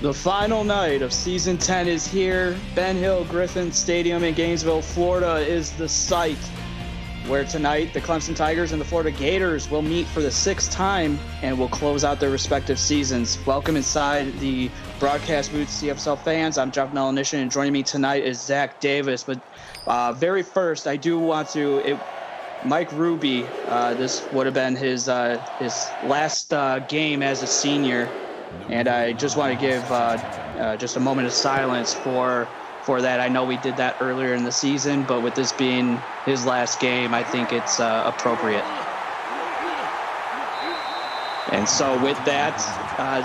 The final night of Season 10 is here. Ben Hill Griffin Stadium in Gainesville, Florida is the site where tonight the Clemson Tigers and the Florida Gators will meet for the 6th time and will close out their respective seasons. Welcome inside the broadcast booth, CFSL fans. I'm Jeff Melanishin, and joining me tonight is Zach Davis. But very first, I do want to... Mike Ruby, this would have been his last game as a senior. And I just want to give just a moment of silence for that. I know we did that earlier in the season, but with this being his last game, I think it's appropriate. And so with that,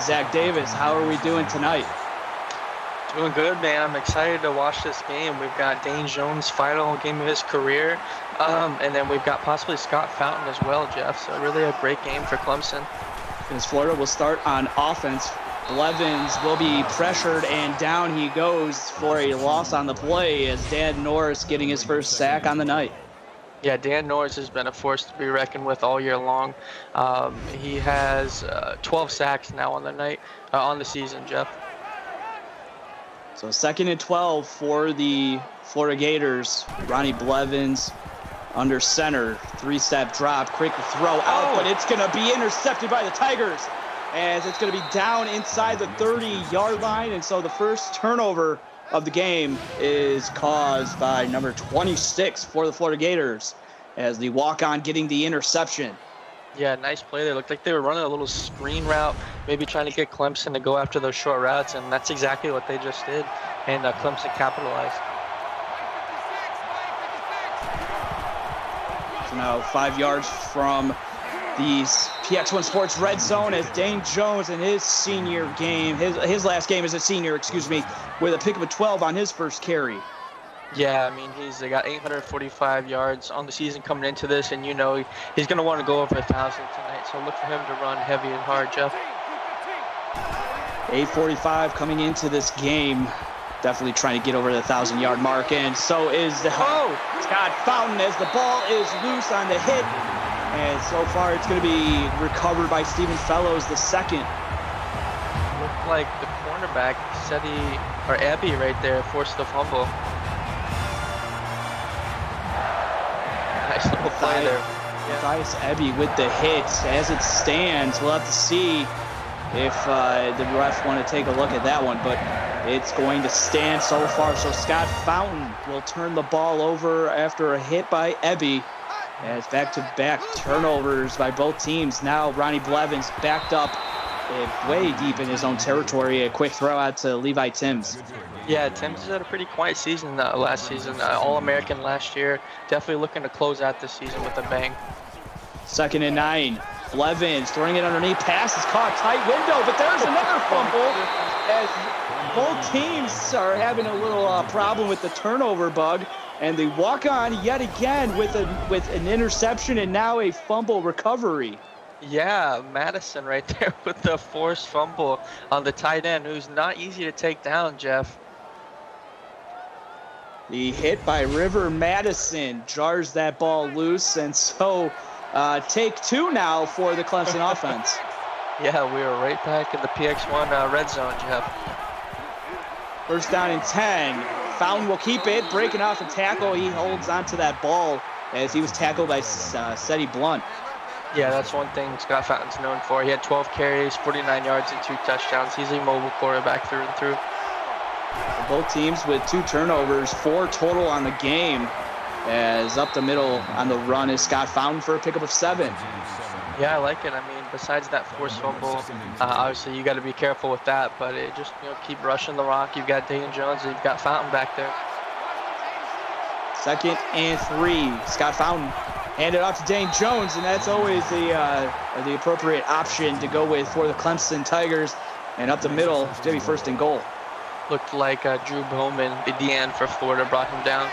Zach Davis, how are we doing tonight? Doing good, man. I'm excited to watch this game. We've got Dane Jones' final game of his career, and then we've got possibly Scott Fountain as well, Jeff. So really a great game for Clemson. As Florida will start on offense, Blevins will be pressured, and down he goes for a loss on the play as Dan Norris getting his first sack on the night. Yeah, Dan Norris has been a force to be reckoned with all year long. He has 12 sacks now on the night, on the season, Jeff. So 2nd and 12 for the Florida Gators. Ronnie Blevins under center, 3-step drop, quick throw out, but it's going to be intercepted by the Tigers as it's going to be down inside the 30-yard line. And so the first turnover of the game is caused by number 26 for the Florida Gators as the walk-on getting the interception. Yeah, nice play there. Looked like they were running a little screen route, maybe trying to get Clemson to go after those short routes, and that's exactly what they just did, and Clemson capitalized. So now 5 yards from these PX1 Sports Red Zone as Dane Jones in his senior game, his last game as a senior, with a pickup of 12 on his first carry. Yeah, I mean, he's got 845 yards on the season coming into this, and you know he's going to want to go over 1,000 tonight, so look for him to run heavy and hard, Jeff. 8:45 coming into this game. Definitely trying to get over the 1,000-yard mark, and so is Scott Fountain as the ball is loose on the hit. And so far it's going to be recovered by Stephen Fellows, the second. Looked like the cornerback, Ebby right there, forced the fumble. Nice little play there. Matthias Ebby with the hit. As it stands, we'll have to see if the refs want to take a look at that one, but it's going to stand so far. So Scott Fountain will turn the ball over after a hit by Ebby. As back-to-back turnovers by both teams. Now Ronnie Blevins backed up way deep in his own territory. A quick throw out to Levi Timms. Yeah, Timms had a pretty quiet season last season. All-American last year. Definitely looking to close out this season with a bang. 2nd and 9. Blevins throwing it underneath. Pass is caught tight window, but there's another fumble. As both teams are having a little problem with the turnover bug. And they walk on yet again with an interception and now a fumble recovery. Yeah, Madison right there with the forced fumble on the tight end, who's not easy to take down, Jeff. The hit by River Madison jars that ball loose, and so take 2 now for the Clemson offense. Yeah, we are right back in the PX1 red zone, Jeff. 1st down and 10. Fountain will keep it, breaking off a tackle. He holds onto that ball as he was tackled by Seti Blunt. Yeah, that's one thing Scott Fountain's known for. He had 12 carries, 49 yards, and 2 touchdowns. He's a mobile quarterback through and through. Both teams with 2 turnovers, 4 total on the game. As up the middle on the run is Scott Fountain for a pickup of 7. Yeah, I like it. I mean, besides that forced fumble, obviously you got to be careful with that, but it just, keep rushing the rock. You've got Dane Jones, you've got Fountain back there. 2nd and 3. Scott Fountain handed off to Dane Jones, and that's always the appropriate option to go with for the Clemson Tigers. And up the middle, it's going to be 1st and goal. Looked like Drew Bowman, the end for Florida, brought him down.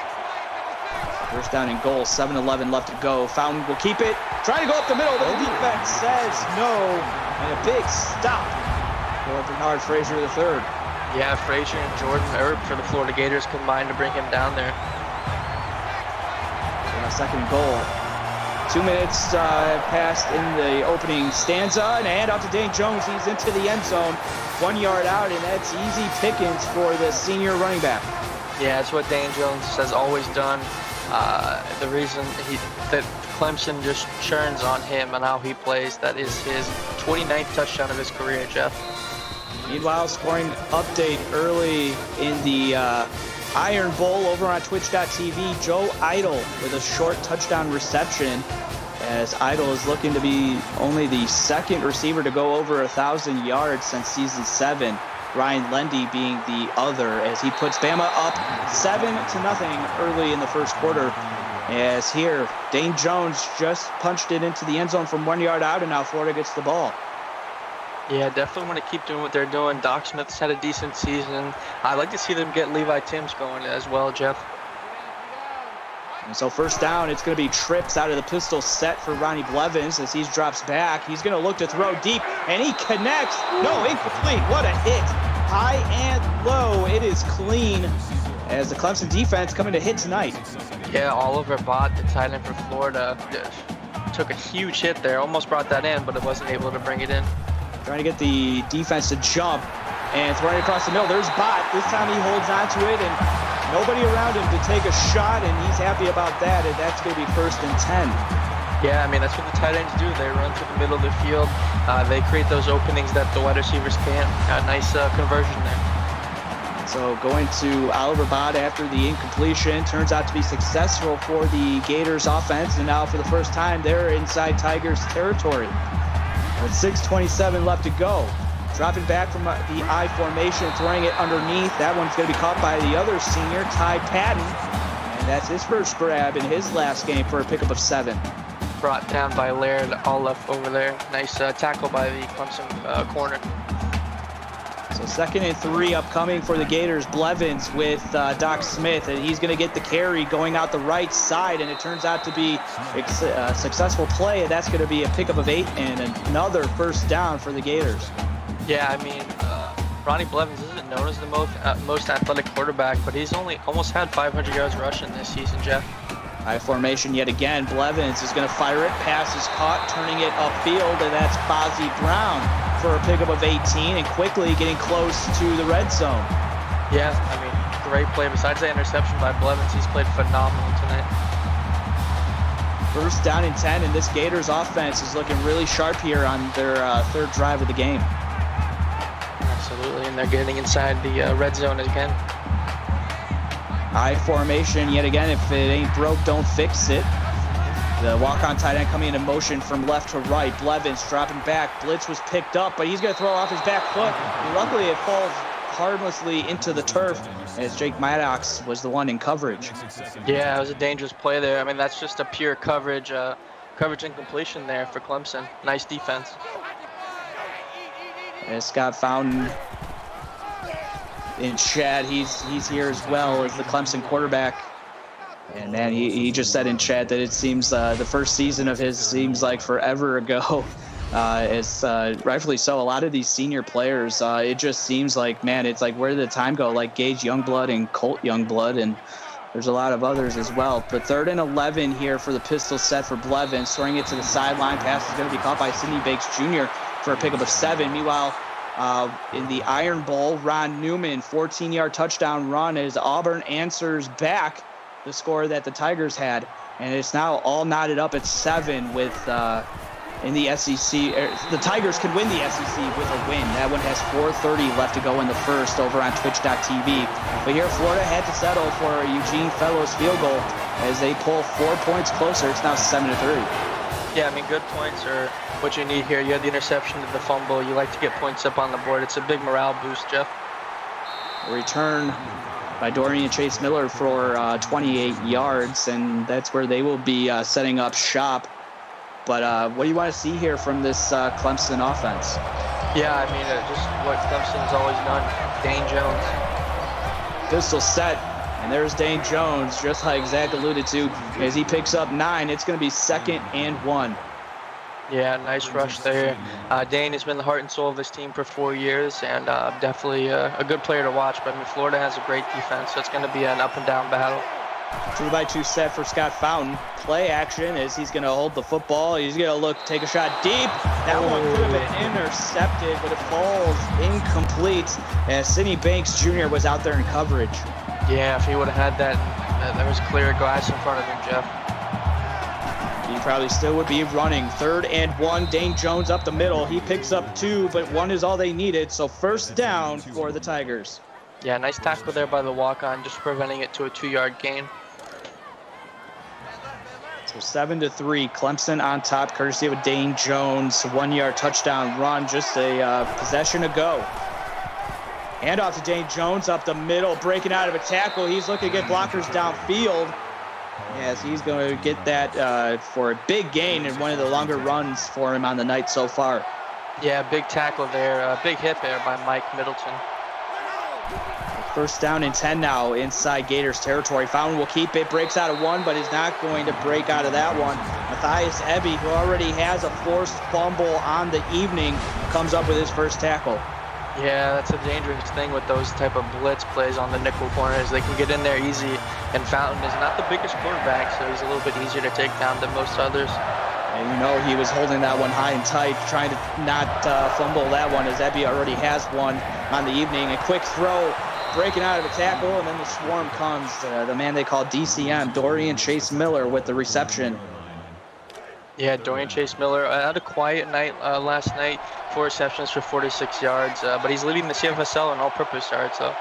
1st down and goal, 7:11 left to go. Fountain will keep it, trying to go up the middle, but the defense says no, and a big stop for Bernard Frazier III. Yeah, Frazier and Jordan Erb for the Florida Gators combined to bring him down there. So 2nd and goal. 2 minutes passed in the opening stanza, and a hand off to Dane Jones. He's into the end zone, 1 yard out, and that's easy pickings for the senior running back. Yeah, it's what Dane Jones has always done. The reason that Clemson just churns on him and how he plays, that is his 29th touchdown of his career, Jeff. Meanwhile, scoring update early in the Iron Bowl over on Twitch.tv. Joe Idle with a short touchdown reception, as Idle is looking to be only the 2nd receiver to go over 1,000 yards since season 7. Ryan Lendy being the other, as he puts Bama up 7-0 early in the 1st quarter. As here, Dane Jones just punched it into the end zone from 1 yard out, and now Florida gets the ball. Yeah, definitely want to keep doing what they're doing. Doc Smith's had a decent season. I'd like to see them get Levi Timms going as well, Jeff. And so 1st down, it's going to be trips out of the pistol set for Ronnie Blevins as he drops back. He's going to look to throw deep, and he connects. No, incomplete. What a hit. High and low. It is clean as the Clemson defense coming to hit tonight. Yeah, Oliver Bott, the tight end for Florida, took a huge hit there. Almost brought that in, but it wasn't able to bring it in. Trying to get the defense to jump and throwing it across the middle. There's Bott. This time he holds onto it, and nobody around him to take a shot, and he's happy about that, and that's going to be 1st and 10. Yeah, I mean, that's what the tight ends do. They run through the middle of the field. They create those openings that the wide receivers can't. Nice conversion there. So going to Oliver Bott after the incompletion turns out to be successful for the Gators offense, and now for the first time they're inside Tigers territory. With 6:27 left to go. Dropping back from the I formation, throwing it underneath. That one's going to be caught by the other senior, Ty Patton. And that's his first grab in his last game for a pickup of 7. brought down by Laird, all left over there. Nice tackle by the Clemson corner. So 2nd and 3 upcoming for the Gators. Blevins with Doc Smith, and he's going to get the carry going out the right side, and it turns out to be a successful play, and that's going to be a pickup of 8 and another first down for the Gators. Yeah, I mean, Ronnie Blevins isn't known as the most athletic quarterback, but he's only almost had 500 yards rushing this season, Jeff. High formation yet again. Blevins is going to fire it. Pass is caught, turning it upfield, and that's Fozzie Brown for a pickup of 18 and quickly getting close to the red zone. Yeah, I mean, great play. Besides that interception by Blevins, he's played phenomenal tonight. First down and 10, and this Gators offense is looking really sharp here on their third drive of the game. Absolutely, and they're getting inside the red zone again. High formation yet again. If it ain't broke, don't fix it. The walk-on tight end coming into motion from left to right. Blevins dropping back. Blitz was picked up, but he's going to throw off his back foot. And luckily, it falls harmlessly into the turf as Jake Maddox was the one in coverage. Yeah, it was a dangerous play there. I mean, that's just a pure coverage incompletion there for Clemson. Nice defense. And Scott Fountain in chat, he's here as well as the Clemson quarterback. And man, he just said in chat that it seems the first season of his seems like forever ago. It's rightfully so. A lot of these senior players, it just seems like, man, it's like where did the time go? Like Gage Youngblood and Colt Youngblood, and there's a lot of others as well. But 3rd and 11 here for the pistol set for Blevins, throwing it to the sideline. Pass is going to be caught by Sidney Banks Jr. for a pickup of 7. Meanwhile, in the Iron Bowl, Ron Newman, 14-yard touchdown run as Auburn answers back the score that the Tigers had, and it's now all knotted up at 7 with in the SEC. The Tigers can win the SEC with a win. That one has 4:30 left to go in the first over on Twitch.tv. But here, Florida had to settle for a Eugene Fellows field goal as they pull 4 points closer. It's now 7-3. Yeah, I mean, good points are what you need here. You had the interception to the fumble. You like to get points up on the board. It's a big morale boost, Jeff. A return by Dorian Chase Miller for 28 yards, and that's where they will be setting up shop. But what do you want to see here from this Clemson offense? Yeah, I mean, just what Clemson's always done. Dane Jones. Pistol set, and there's Dane Jones, just like Zach alluded to, as he picks up 9. It's going to be 2nd and 1. Yeah, nice rush there. Dane has been the heart and soul of this team for 4 years, and definitely a good player to watch. But I mean, Florida has a great defense, so it's going to be an up and down battle. 2-by-2 set for Scott Fountain. Play action as he's going to hold the football. He's going to take a shot deep. That one could have been intercepted, but it falls incomplete as Sidney Banks Jr. was out there in coverage. Yeah, if he would have had that, there was clear glass in front of him, Jeff. He probably still would be running. 3rd and 1. Dane Jones up the middle. He picks up 2, but 1 is all they needed. So first down for the Tigers. Yeah, nice tackle there by the walk-on, just preventing it to a 2-yard gain. So 7-3. Clemson on top, courtesy of a Dane Jones 1-yard touchdown run. Just a possession ago. Handoff to Dane Jones up the middle, breaking out of a tackle. He's looking to get blockers downfield. Yes, he's going to get that for a big gain and one of the longer runs for him on the night so far. Yeah, big tackle there. Big hit there by Mike Middleton. First down and 10 now inside Gators territory. Fountain will keep it, breaks out of 1, but is not going to break out of that one. Matthias Ebby, who already has a forced fumble on the evening, comes up with his first tackle. Yeah, that's a dangerous thing with those type of blitz plays on the nickel corners. They can get in there easy, and Fountain is not the biggest quarterback, so he's a little bit easier to take down than most others. And you know he was holding that one high and tight, trying to not fumble that one, as Ebby already has one on the evening. A quick throw, breaking out of a tackle, and then the swarm comes. The man they call DCM, Dorian Chase Miller, with the reception. Yeah, Dorian Chase Miller had a quiet night last night, 4 receptions for 46 yards, but he's leading the CFSL in all-purpose yards, though.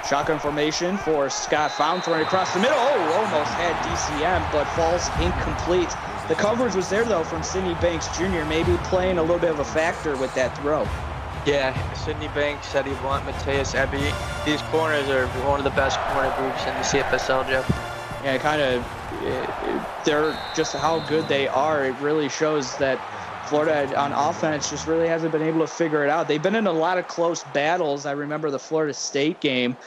Shotgun formation for Scott Fountain, throwing across the middle. Oh, almost had DCM, but falls incomplete. The coverage was there, though, from Sidney Banks Jr., maybe playing a little bit of a factor with that throw. Yeah, Sidney Banks, Eddie Blunt, Matthias Ebby. These corners are one of the best corner groups in the CFSL, Jeff. Yeah, kind of they're just how good they are. It really shows that Florida on offense just really hasn't been able to figure it out. They've been in a lot of close battles. I remember the Florida State game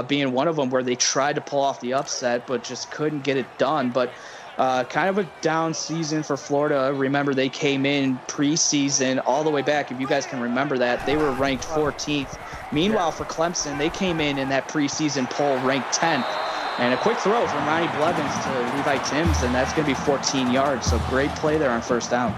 being one of them where they tried to pull off the upset but just couldn't get it done. But kind of a down season for Florida. Remember, they came in preseason all the way back, if you guys can remember that. They were ranked 14th. Meanwhile, for Clemson, they came in that preseason poll ranked 10th. And a quick throw from Ronnie Blevins to Levi Timms, and that's going to be 14 yards. So great play there on first down.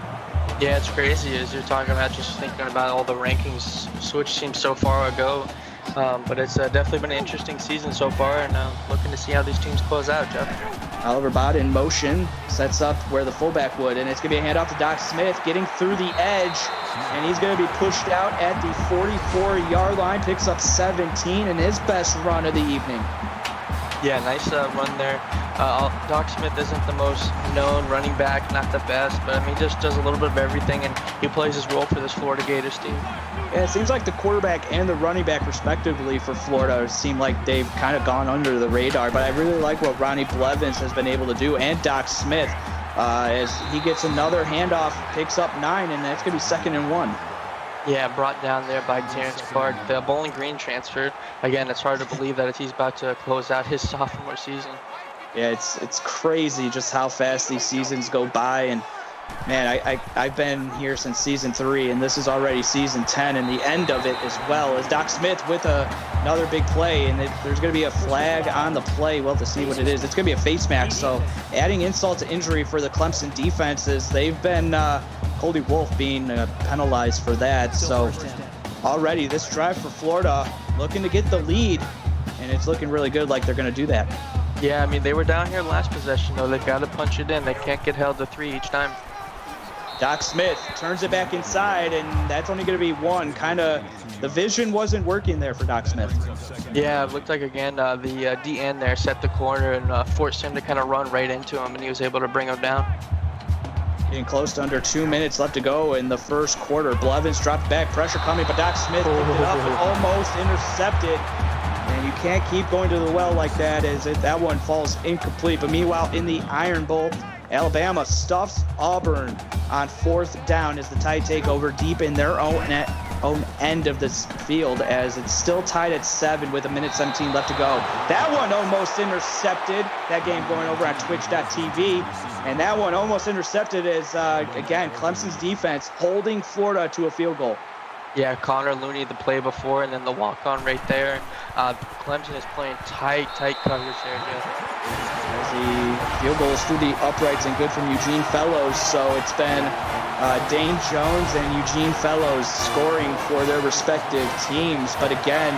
Yeah, it's crazy as you're talking about, just thinking about all the rankings switch seems so far ago. But it's definitely been an interesting season so far, and looking to see how these teams close out, Jeff. Oliver Bott in motion, sets up where the fullback would, and it's going to be a handoff to Doc Smith, getting through the edge, and he's going to be pushed out at the 44-yard line, picks up 17 in his best run of the evening. Yeah, nice run there. Doc Smith isn't the most known running back, not the best, but I mean, just does a little bit of everything, and he plays his role for this Florida Gators team. Yeah, it seems like the quarterback and the running back, respectively, for Florida seem like they've kind of gone under the radar, but I really like what Ronnie Blevins has been able to do, and Doc Smith, as he gets another handoff, picks up 9, and that's going to be 2nd and 1. Yeah, brought down there by Terrence Clark. The Bowling Green transferred. Again, it's hard to believe that he's about to close out his sophomore season. Yeah, it's crazy just how fast these seasons go by. And, man, I've been here since season 3, and this is already season 10, and the end of it as well. As Doc Smith with another big play, and there's going to be a flag on the play. We'll have to see what it is. It's going to be a face mask, so adding insult to injury for the Clemson defenses. They've been Cody Wolf being penalized for that. So already this drive for Florida looking to get the lead, and it's looking really good like they're going to do that. Yeah, I mean, they were down here last possession, though. They've got to punch it in. They can't get held to 3 each time. Doc Smith turns it back inside, and that's only going to be 1. Kind of the vision wasn't working there for Doc Smith. Yeah, it looked like, again, the DN there set the corner and forced him to kind of run right into him, and he was able to bring him down. Getting close to under 2 minutes left to go in the first quarter. Blevins dropped back, pressure coming, but Doc Smith picked it up and almost intercepted. And you can't keep going to the well like that, as that one falls incomplete. But meanwhile, in the Iron Bowl, Alabama stuffs Auburn on 4th down as the Tide take over deep in their own end of this field, as it's still tied at 7 with 1:17 left to go. That one almost intercepted. That game going over on Twitch.tv. And that one almost intercepted as, again, Clemson's defense holding Florida to a field goal. Yeah, Connor Looney the play before, and then the walk-on right there. Clemson is playing tight coverage there, Jeff. As the field goal is through the uprights and good from Eugene Fellows. So it's been Dane Jones and Eugene Fellows scoring for their respective teams. But again,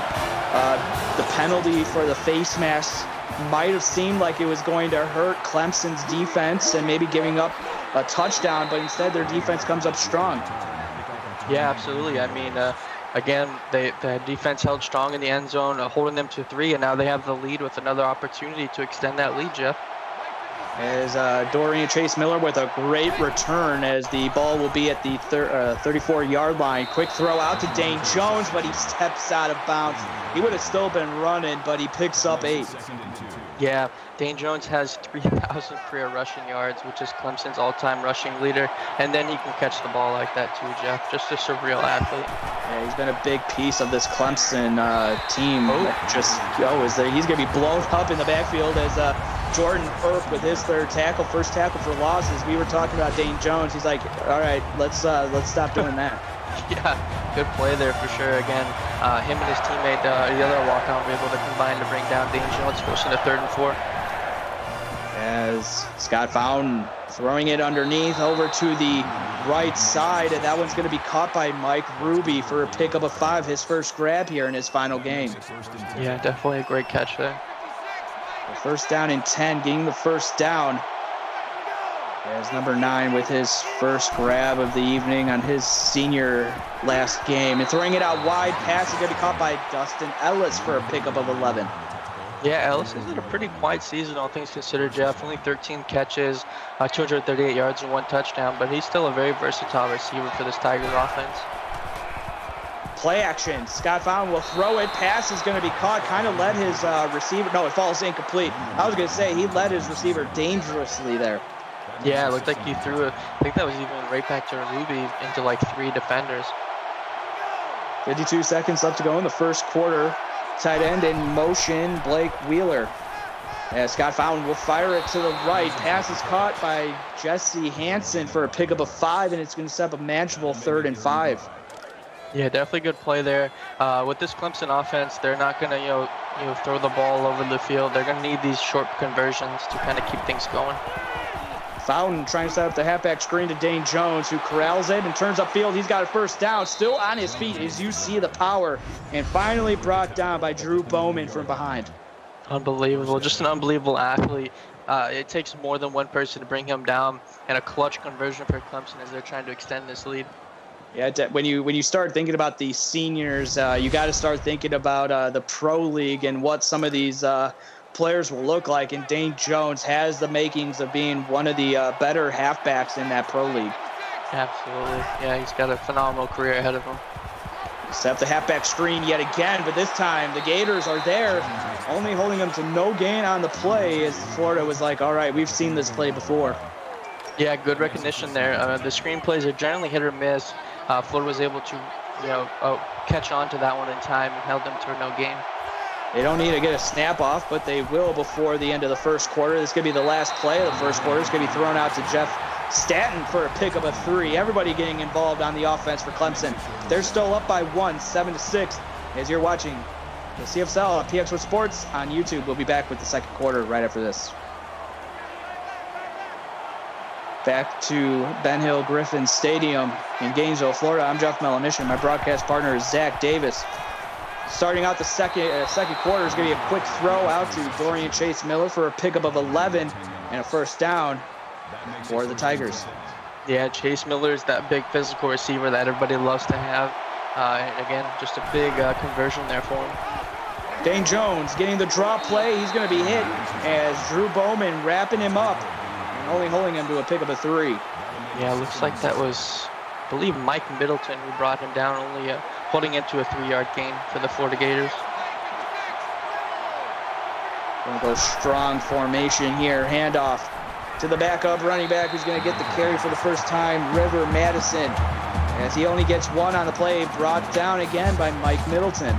the penalty for the face mask might have seemed like it was going to hurt Clemson's defense and maybe giving up a touchdown, but instead their defense comes up strong. Yeah, absolutely. I mean, again, the defense held strong in the end zone, holding them to 3, and now they have the lead with another opportunity to extend that lead, Jeff. As Dorian Chase Miller with a great return, as the ball will be at the 34-yard line. Quick throw out to Dane Jones, but he steps out of bounds. He would have still been running, but he picks up 8. Yeah, Dane Jones has 3,000 career rushing yards, which is Clemson's all-time rushing leader. And then he can catch the ball like that too, Jeff. Just a surreal athlete. Yeah, he's been a big piece of this Clemson team. He's going to be blown up in the backfield as Jordan Earp with his 3rd tackle, first tackle for losses. We were talking about Dane Jones. He's like, all right, let's stop doing that. Yeah, good play there for sure. Again, him and his teammate, the other walk-on, were able to combine to bring down Dane Jones, forcing a 3rd and 4. As Scott Fountain throwing it underneath over to the right side, and that one's going to be caught by Mike Ruby for a pickup of 5, his first grab here in his final game. Yeah, definitely a great catch there. First down and 10, getting the first down. As number 9 with his first grab of the evening on his senior last game. And throwing it out wide, pass is going to be caught by Dustin Ellis for a pickup of 11. Yeah, Ellis has had a pretty quiet season, all things considered, Jeff. Only 13 catches, 238 yards and 1 touchdown, but he's still a very versatile receiver for this Tigers offense. Play action. Scott Fountain will throw it. Pass is going to be caught. Kind of led his receiver. No, it falls incomplete. I was going to say he led his receiver dangerously there. Yeah, it looked like he threw it. I think that was even right back to Ruby into like 3 defenders. 52 seconds left to go in the first quarter. Tight end in motion, Blake Wheeler. As Scott Fountain will fire it to the right. Pass is caught by Jesse Hansen for a pickup of 5, and it's going to set up a manageable 3rd and 5. Yeah, definitely good play there. With this Clemson offense, they're not going to throw the ball over the field. They're going to need these short conversions to kind of keep things going. Fountain trying to set up the halfback screen to Dane Jones, who corrals it and turns upfield. He's got a first down, still on his feet as you see the power, and finally brought down by Drew Bowman from behind. Unbelievable, just an unbelievable athlete. It takes more than one person to bring him down, and a clutch conversion for Clemson as they're trying to extend this lead. Yeah, when you start thinking about these seniors, you got to start thinking about the pro league and what some of these players will look like, and Dane Jones has the makings of being one of the better halfbacks in that pro league. Absolutely. Yeah, he's got a phenomenal career ahead of him. Set the halfback screen yet again, but this time the Gators are there, only holding them to no gain on the play as Florida was like, all right, we've seen this play before. Yeah, good recognition there. The screen plays are generally hit or miss. Florida was able to catch on to that one in time and held them to no gain. They don't need to get a snap off, but they will before the end of the first quarter. This is going to be the last play of the first quarter. It's going to be thrown out to Jeff Stanton for a pickup of 3. Everybody getting involved on the offense for Clemson. They're still up by 1, 7-6. As you're watching the CFSL on PX1 Sports on YouTube. We'll be back with the second quarter right after this. Back to Ben Hill Griffin Stadium in Gainesville, Florida. I'm Jeff Melanician. My broadcast partner is Zach Davis. Starting out the second quarter is going to be a quick throw out to Dorian Chase Miller for a pickup of 11 and a first down for the Tigers. Yeah, Chase Miller is that big physical receiver that everybody loves to have. And again, just a big conversion there for him. Dane Jones getting the draw play. He's going to be hit as Drew Bowman wrapping him up and only holding him to a pickup of 3. Yeah, it looks like that was, I believe, Mike Middleton who brought him down, only holding it to a 3-yard gain for the Florida Gators. Going to go strong formation here. Handoff to the backup running back who's going to get the carry for the first time, River Madison. As he only gets 1 on the play, brought down again by Mike Middleton.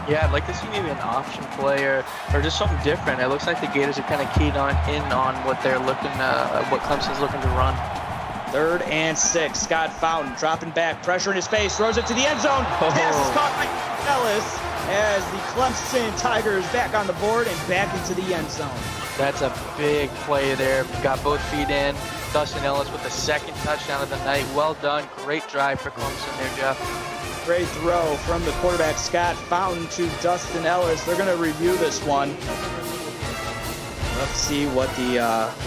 Yeah, I'd like to see maybe an option play or just something different. It looks like the Gators are kind of keyed in on what they're looking, what Clemson's looking to run. 3rd and 6. Scott Fountain dropping back, pressure in his face, throws it to the end zone. Pass is caught by Ellis as the Clemson Tigers back on the board and back into the end zone. That's a big play there. Got both feet in. Dustin Ellis with the 2nd touchdown of the night. Well done. Great drive for Clemson there, Jeff. Great throw from the quarterback, Scott Fountain, to Dustin Ellis. They're going to review this one. Let's see what the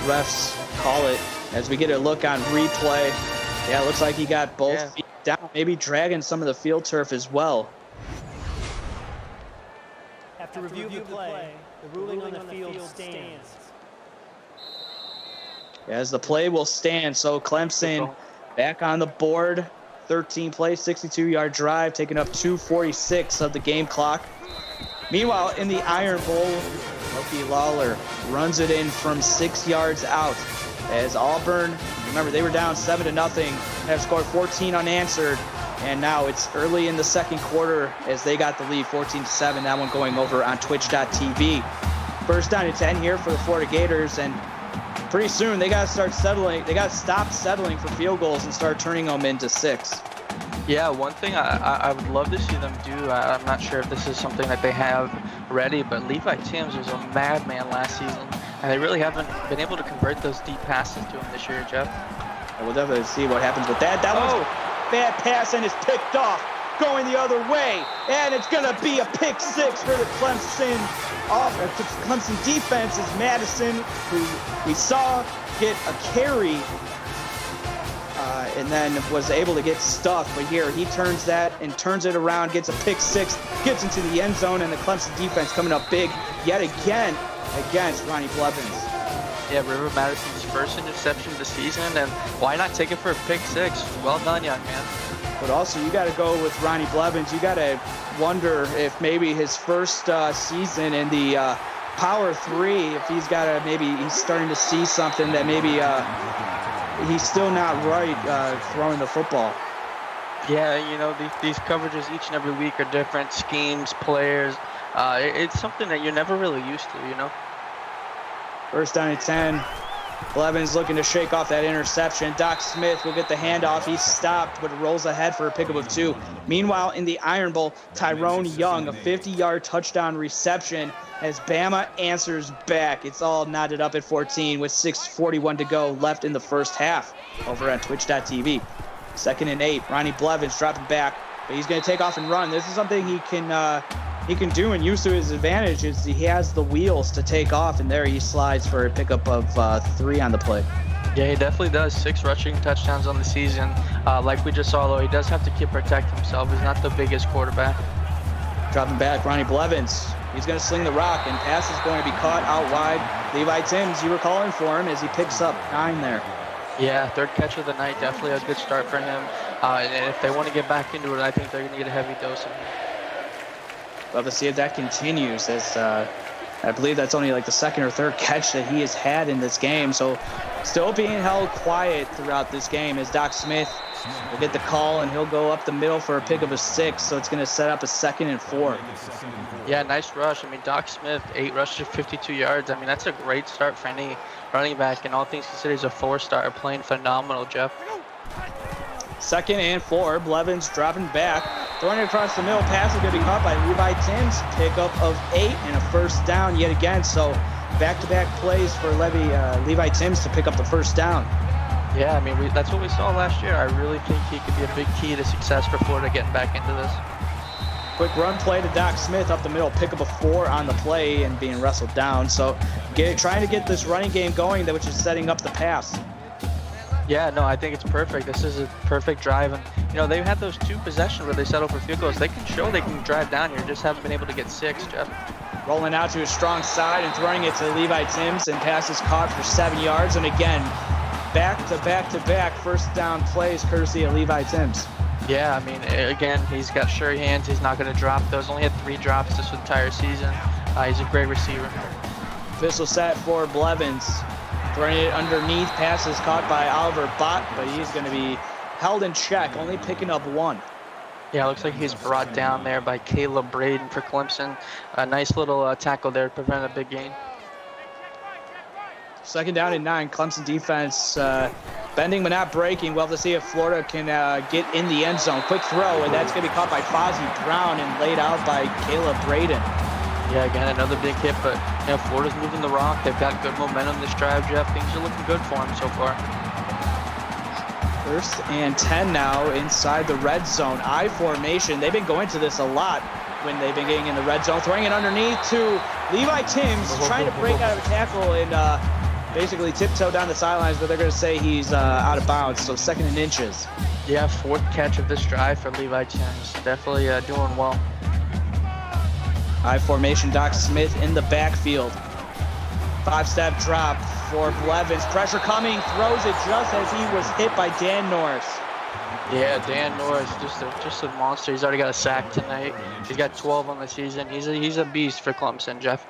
refs call it as we get a look on replay. Yeah, it looks like he got both feet down, maybe dragging some of the field turf as well. After review of the play, the ruling on the field stands. As the play will stand, so Clemson back on the board. 13 play, 62-yard drive, taking up 2:46 of the game clock. Meanwhile, in the Iron Bowl, Loki Lawler runs it in from 6 yards out. As Auburn, remember they were down 7-0, have scored 14 unanswered, and now it's early in the second quarter as they got the lead 14-7. That one going over on twitch.tv. First down and 10 here for the Florida Gators, and pretty soon they got to start settling. They got to stop settling for field goals and start turning them into 6. Yeah, one thing I would love to see them do, I'm not sure if this is something that they have ready, but Levi Timms was a madman last season, and they really haven't been able to convert those deep passes to him this year, Jeff. We'll definitely see what happens with that. That was a bad pass, and it's picked off, going the other way, and it's going to be a pick 6 for the Clemson defense. Is Madison, who we saw get a carry and then was able to get stuffed, but here he turns that and turns it around, gets a pick 6, gets into the end zone, and the Clemson defense coming up big yet again against Ronnie Blevins. Yeah, River Madison's first interception of the season, and why not take it for a pick 6? Well done, young man. But also, you got to go with Ronnie Blevins. You got to wonder if maybe his first season in the Power 3, if he's got to, maybe he's starting to see something that maybe he's still not right throwing the football. Yeah, you know, these coverages each and every week are different, schemes, players. It's something that you're never really used to, you know? First down and 10. Blevins looking to shake off that interception. Doc Smith will get the handoff. He's stopped, but rolls ahead for a pickup of 2. Meanwhile, in the Iron Bowl, Tyrone Young, a 50-yard touchdown reception as Bama answers back. It's all knotted up at 14 with 6:41 to go left in the first half over at twitch.tv. 2nd and 8. Ronnie Blevins dropping back, but he's going to take off and run. This is something he can do and use to his advantage is he has the wheels to take off, and there he slides for a pickup of 3 on the play. Yeah, he definitely does. 6 rushing touchdowns on the season. Like we just saw, though, he does have to keep protecting himself. He's not the biggest quarterback. Dropping back, Ronnie Blevins. He's going to sling the rock, and pass is going to be caught out wide. Levi Timms, you were calling for him as he picks up 9 there. Yeah, 3rd catch of the night. Definitely a good start for him. And if they want to get back into it, I think they're going to get a heavy dose of him. Love to see if that continues, as I believe that's only like the 2nd or 3rd catch that he has had in this game. So still being held quiet throughout this game as Doc Smith will get the call, and he'll go up the middle for a pick of a 6. So it's going to set up a 2nd and 4. Yeah, nice rush. I mean, Doc Smith, 8 rushes, 52 yards. I mean, that's a great start for any running back. And all things considered, he's a 4-star, playing phenomenal, Jeff. 2nd and 4. Blevins dropping back. Throwing it across the middle. Pass is going to be caught by Levi Timms. Pickup of 8 and a first down yet again. So back-to-back plays for Levi Timms to pick up the first down. Yeah, I mean, that's what we saw last year. I really think he could be a big key to success for Florida getting back into this. Quick run play to Doc Smith up the middle. Pickup of 4 on the play and being wrestled down. So trying to get this running game going, which is setting up the pass. Yeah, no, I think it's perfect. This is a perfect drive. And, you know, they've had those 2 possessions where they settle for field goals. They can show they can drive down here, just haven't been able to get 6, Jeff. Rolling out to his strong side and throwing it to Levi Timms, and pass is caught for 7 yards. And again, back-to-back first down plays courtesy of Levi Timms. Yeah, I mean, again, he's got sure hands. He's not going to drop those. Only had 3 drops this entire season. He's a great receiver. Pistol set for Blevins. Throwing it underneath. Pass is caught by Oliver Bott, but he's going to be held in check, only picking up 1. Yeah, looks like he's brought down there by Caleb Braden for Clemson. A nice little tackle there to prevent a big gain. 2nd down and 9. Clemson defense bending but not breaking. We'll have to see if Florida can get in the end zone. Quick throw, and that's going to be caught by Fozzie Brown and laid out by Caleb Braden. Yeah, again, another big hit, but you know, Florida's moving the rock. They've got good momentum this drive, Jeff. Things are looking good for them so far. 1st and 10 now inside the red zone. I formation. They've been going to this a lot when they've been getting in the red zone. Throwing it underneath to Levi Timms, trying to break out of a tackle and basically tiptoe down the sidelines, but they're going to say he's out of bounds, so 2nd and inches. Yeah, 4th catch of this drive for Levi Timms. Definitely doing well. I formation, Doc Smith in the backfield. 5-step drop for Blevins. Pressure coming, throws it just as he was hit by Dan Norris. Yeah, Dan Norris, just a monster. He's already got a sack tonight. He's got 12 on the season. He's a beast for Clemson, Jeff.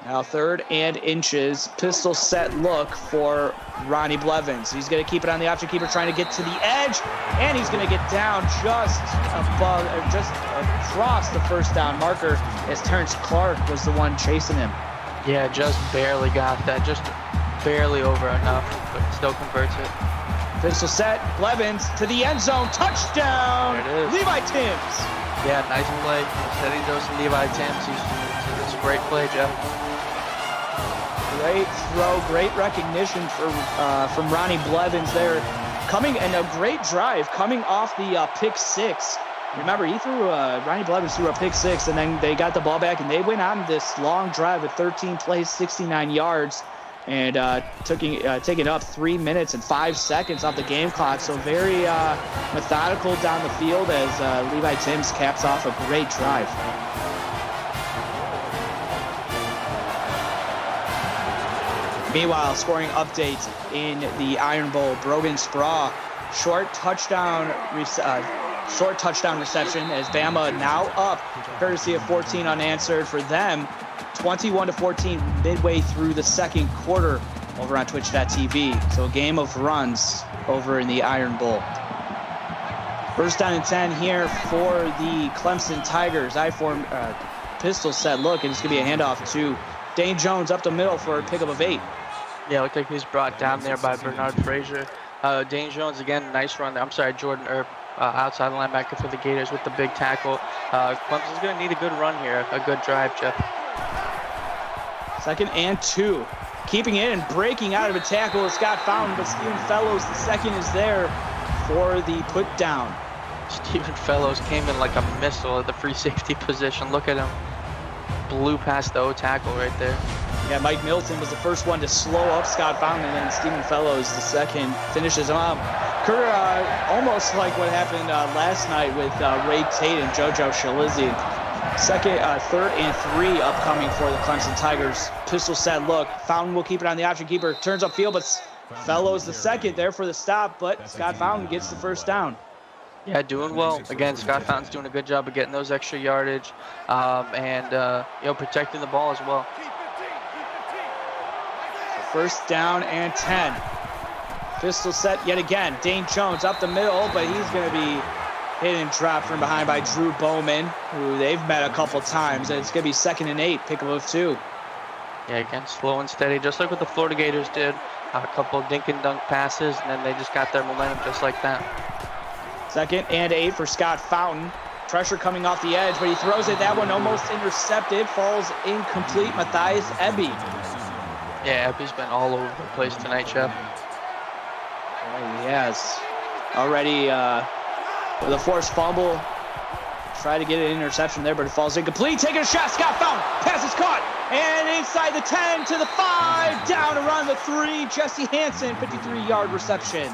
Now 3rd and inches. Pistol set look for Ronnie Blevins. He's going to keep it on the option keeper, trying to get to the edge, and he's going to get down just across the first down marker as Terrence Clark was the one chasing him. Yeah, just barely got that, just barely over enough, but still converts it. Pistol set, Blevins to the end zone, touchdown! There it is. Levi Timms. Yeah, nice play. Steady dose of Levi Timms. It's a great play, Jeff. Great throw, great recognition from Ronnie Blevins there. Coming, and a great drive coming off the pick 6. Remember, Ronnie Blevins threw a pick 6, and then they got the ball back, and they went on this long drive of 13 plays, 69 yards, and taking up 3 minutes and 5 seconds off the game clock. So very methodical down the field as Levi Timms caps off a great drive. Meanwhile, scoring update in the Iron Bowl. Brogan Spraw short touchdown reception as Bama now up, courtesy of 14 unanswered for them, 21-14 midway through the second quarter over on Twitch.tv. So a game of runs over in the Iron Bowl. First down and 10 here for the Clemson Tigers. I-form pistol set look, and it's going to be a handoff to Dane Jones up the middle for a pickup of 8. Yeah, looked like he's brought down there by Bernard Frazier. Dane Jones, again, nice run there. I'm sorry, Jordan Earp, outside linebacker for the Gators with the big tackle. Clemson's going to need a good run here, a good drive, Jeff. 2nd and 2. Keeping it and breaking out of a tackle is Scott Fountain, but Stephen Fellows, the second, is there for the put down. Stephen Fellows came in like a missile at the free safety position. Look at him. Blew past the O tackle right there. Yeah, Mike Milton was the first one to slow up Scott Fountain, and then Stephen Fellows, the second, finishes him up. Almost like what happened last night with Ray Tate and JoJo Shalizzi. 3rd and 3 upcoming for the Clemson Tigers. Pistol set look. Fountain will keep it on the option keeper. Turns upfield, but Fellows the second there for the stop, but Scott Fountain gets the first down. Yeah, doing well. Again, Scott Fountain's doing a good job of getting those extra yardage and protecting the ball as well. First down and 10. Pistol set yet again. Dane Jones up the middle, but he's going to be hit and dropped from behind by Drew Bowman, who they've met a couple times. And it's going to be 2nd and 8, pickup of 2. Yeah, again, slow and steady, just like what the Florida Gators did. A couple of dink and dunk passes, and then they just got their momentum just like that. 2nd and 8 for Scott Fountain. Pressure coming off the edge, but he throws it. That one almost intercepted. Falls incomplete. Matthias Ebby. Yeah, Ebby's been all over the place tonight, Jeff. Oh, he has. Already with a forced fumble. Try to get an interception there, but it falls incomplete. Taking a shot. Scott Fountain. Pass is caught. And inside the 10 to the 5. Down around the 3. Jesse Hansen, 53-yard reception.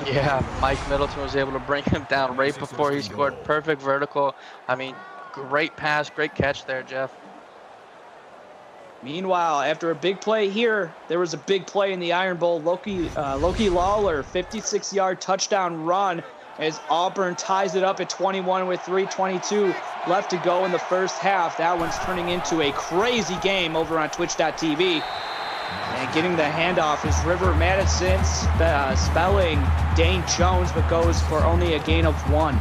Yeah, Mike Middleton was able to bring him down right before he scored. Perfect vertical. I mean, great pass, great catch there, Jeff. Meanwhile, after a big play here, there was a big play in the Iron Bowl. Loki Lawler, 56-yard touchdown run as Auburn ties it up at 21 with 3:22 left to go in the first half. That one's turning into a crazy game over on Twitch.tv. And getting the handoff is River Madison, spelling Dane Jones, but goes for only a gain of 1.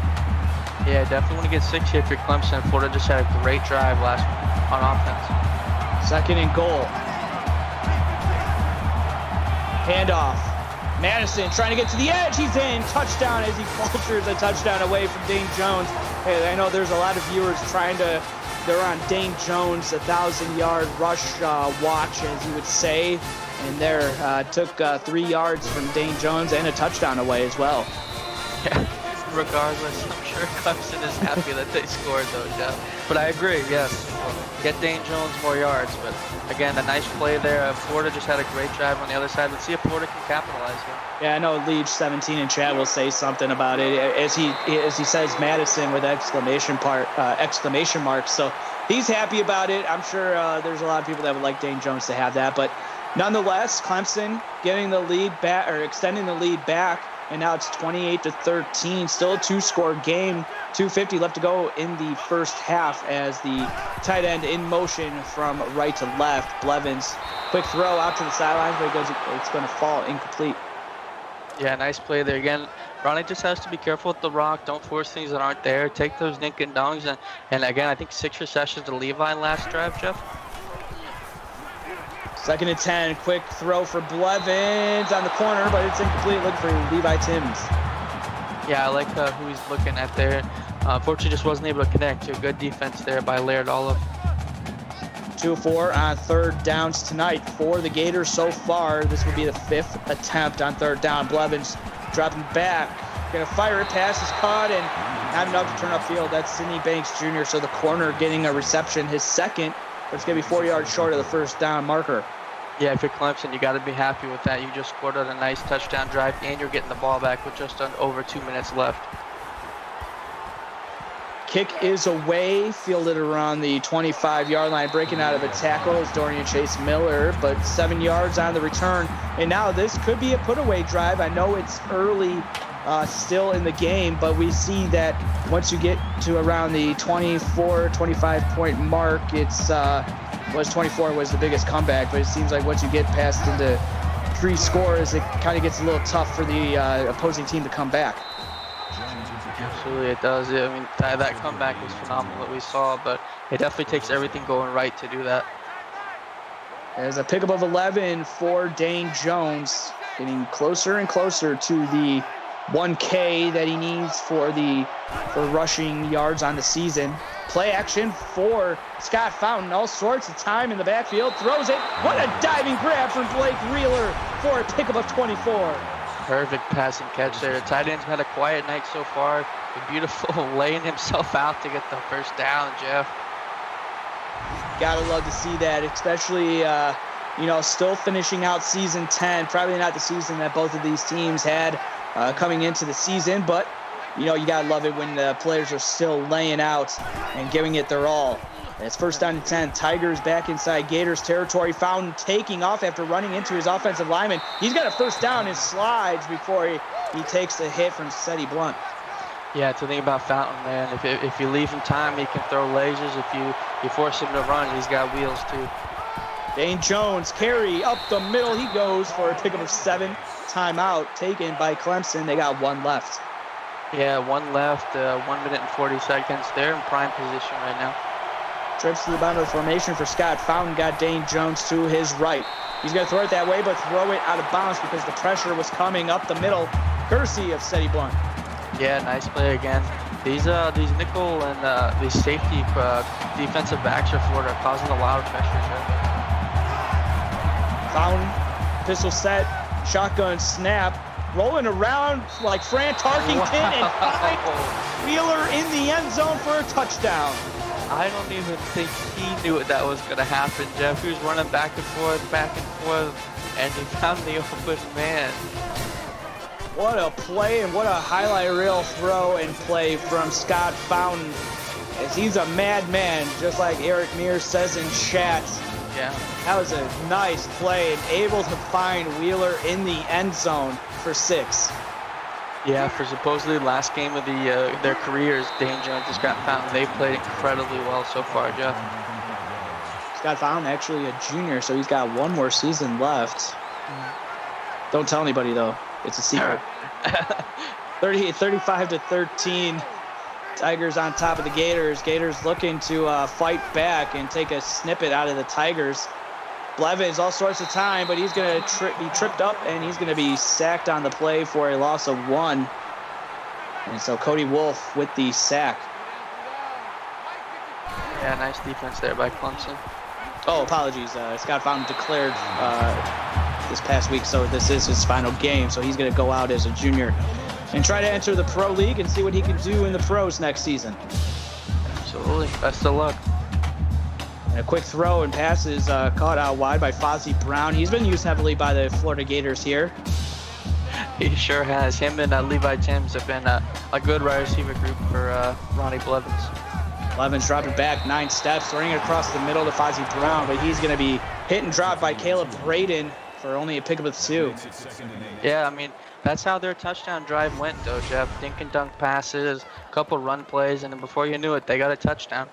Yeah, definitely want to get 6 here for Clemson. Florida just had a great drive last on offense. 2nd and goal. Handoff. Madison trying to get to the edge. He's in. Touchdown as he vultures a touchdown away from Dane Jones. Hey, I know there's a lot of viewers they're on Dane Jones' 1,000-yard rush watch, as you would say. And there took 3 yards from Dane Jones and a touchdown away as well. Yeah, regardless, I'm sure Clemson is happy that they scored, though, Jeff. But I agree, yes. Get Dane Jones more yards. But, again, a nice play there. Florida just had a great drive on the other side. Let's see if Florida can capitalize here. Yeah, I know Leach17 in chat will say something about it as he says Madison with exclamation marks. So he's happy about it. I'm sure there's a lot of people that would like Dane Jones to have that. But nonetheless, Clemson getting the lead back, or extending the lead back. And now it's 28-13, still a 2-score game. 2:50 left to go in the first half as the tight end in motion from right to left. Blevins, quick throw out to the sidelines, but it's going to fall incomplete. Yeah, nice play there. Again, Ronnie just has to be careful with the rock. Don't force things that aren't there. Take those dink and dongs. And again, I think 6 receptions to Levi last drive, Jeff. 2nd and 10, quick throw for Blevins on the corner, but it's incomplete. Look for Levi Timms. Yeah, I like who he's looking at there. Unfortunately, just wasn't able to connect. To a good defense there by Laird Olive. 2-4 on 3rd downs tonight for the Gators so far. This will be the 5th attempt on 3rd down. Blevins dropping back. Going to fire it. Pass is caught and not enough to turn upfield. That's Sidney Banks Jr., so the corner getting a reception, his second. But it's going to be 4 yards short of the first down marker. Yeah, if you're Clemson, you got to be happy with that. You just scored on a nice touchdown drive, and you're getting the ball back with just over 2 minutes left. Kick is away, fielded around the 25-yard line. Breaking out of a tackle is Dorian Chase Miller, but 7 yards on the return. And now this could be a put-away drive. I know it's early still in the game, but we see that once you get to around the 24, 25 point mark, it's 24 was the biggest comeback, but it seems like once you get past into 3 scores, it kind of gets a little tough for the opposing team to come back. Absolutely, it does. I mean, that comeback was phenomenal that we saw, but it definitely takes everything going right to do that. There's a pickup of 11 for Dane Jones, getting closer and closer to the 1K that he needs for rushing yards on the season. Play action for Scott Fountain. All sorts of time in the backfield. Throws it. What a diving grab from Blake Wheeler for a pickup of 24. Perfect passing catch there. Tight end's had a quiet night so far. Beautiful laying himself out to get the first down, Jeff. Gotta love to see that, especially, still finishing out season 10. Probably not the season that both of these teams had coming into the season, but you gotta love it when the players are still laying out and giving it their all. It's first down and 10. Tigers back inside Gators territory. Fountain taking off after running into his offensive lineman. He's got a first down and slides before he takes the hit from Seti Blunt. Yeah, to think about Fountain, man. If you leave him time, he can throw lasers. If you force him to run, he's got wheels too. Dane Jones carry up the middle. He goes for a pickup of 7. Timeout taken by Clemson. They got 1 left. Yeah, 1 left. 1 minute and 40 seconds. They're in prime position right now. Trips to the bottom of the formation for Scott Fountain. Got Dane Jones to his right. He's going to throw it that way, but throw it out of bounds because the pressure was coming up the middle, courtesy of Seti Blunt. Yeah, nice play again. These nickel and these safety defensive backs for Florida are causing a lot of pressure. Fountain, pistol set, shotgun snap, rolling around like Fran Tarkington and finds Wheeler in the end zone for a touchdown. I don't even think he knew that was going to happen, Jeff. He was running back and forth, and he found the open man. What a play and what a highlight reel throw and play from Scott Fountain, as he's a madman, just like Eric Mears says in chat. Yeah. That was a nice play and able to find Wheeler in the end zone for 6. Yeah, for supposedly the last game of their careers, Dane Jones and Scott Fountain, they've played incredibly well so far, Jeff. Scott Fountain actually a junior, so he's got 1 more season left. Don't tell anybody, though. It's a secret. 35-13. Tigers on top of the Gators. Gators looking to fight back and take a snippet out of the Tigers. Blevins all sorts of time, but he's going to be tripped up, and he's going to be sacked on the play for a loss of 1. And so Cody Wolf with the sack. Yeah, nice defense there by Clemson. Oh, apologies. Scott Fountain declared this past week, so this is his final game. So he's going to go out as a junior and try to enter the pro league and see what he can do in the pros next season. Absolutely. Best of luck. And a quick throw and pass is caught out wide by Fozzie Brown. He's been used heavily by the Florida Gators here. He sure has. Him and Levi Timms have been a good wide receiver group for Ronnie Blevins. Blevins dropping back 9 steps, throwing it across the middle to Fozzie Brown, but he's going to be hit and dropped by Caleb Braden for only a pickup of 2. Yeah, I mean, that's how their touchdown drive went, though, Jeff. Dink and dunk passes, a couple run plays, and then before you knew it, they got a touchdown.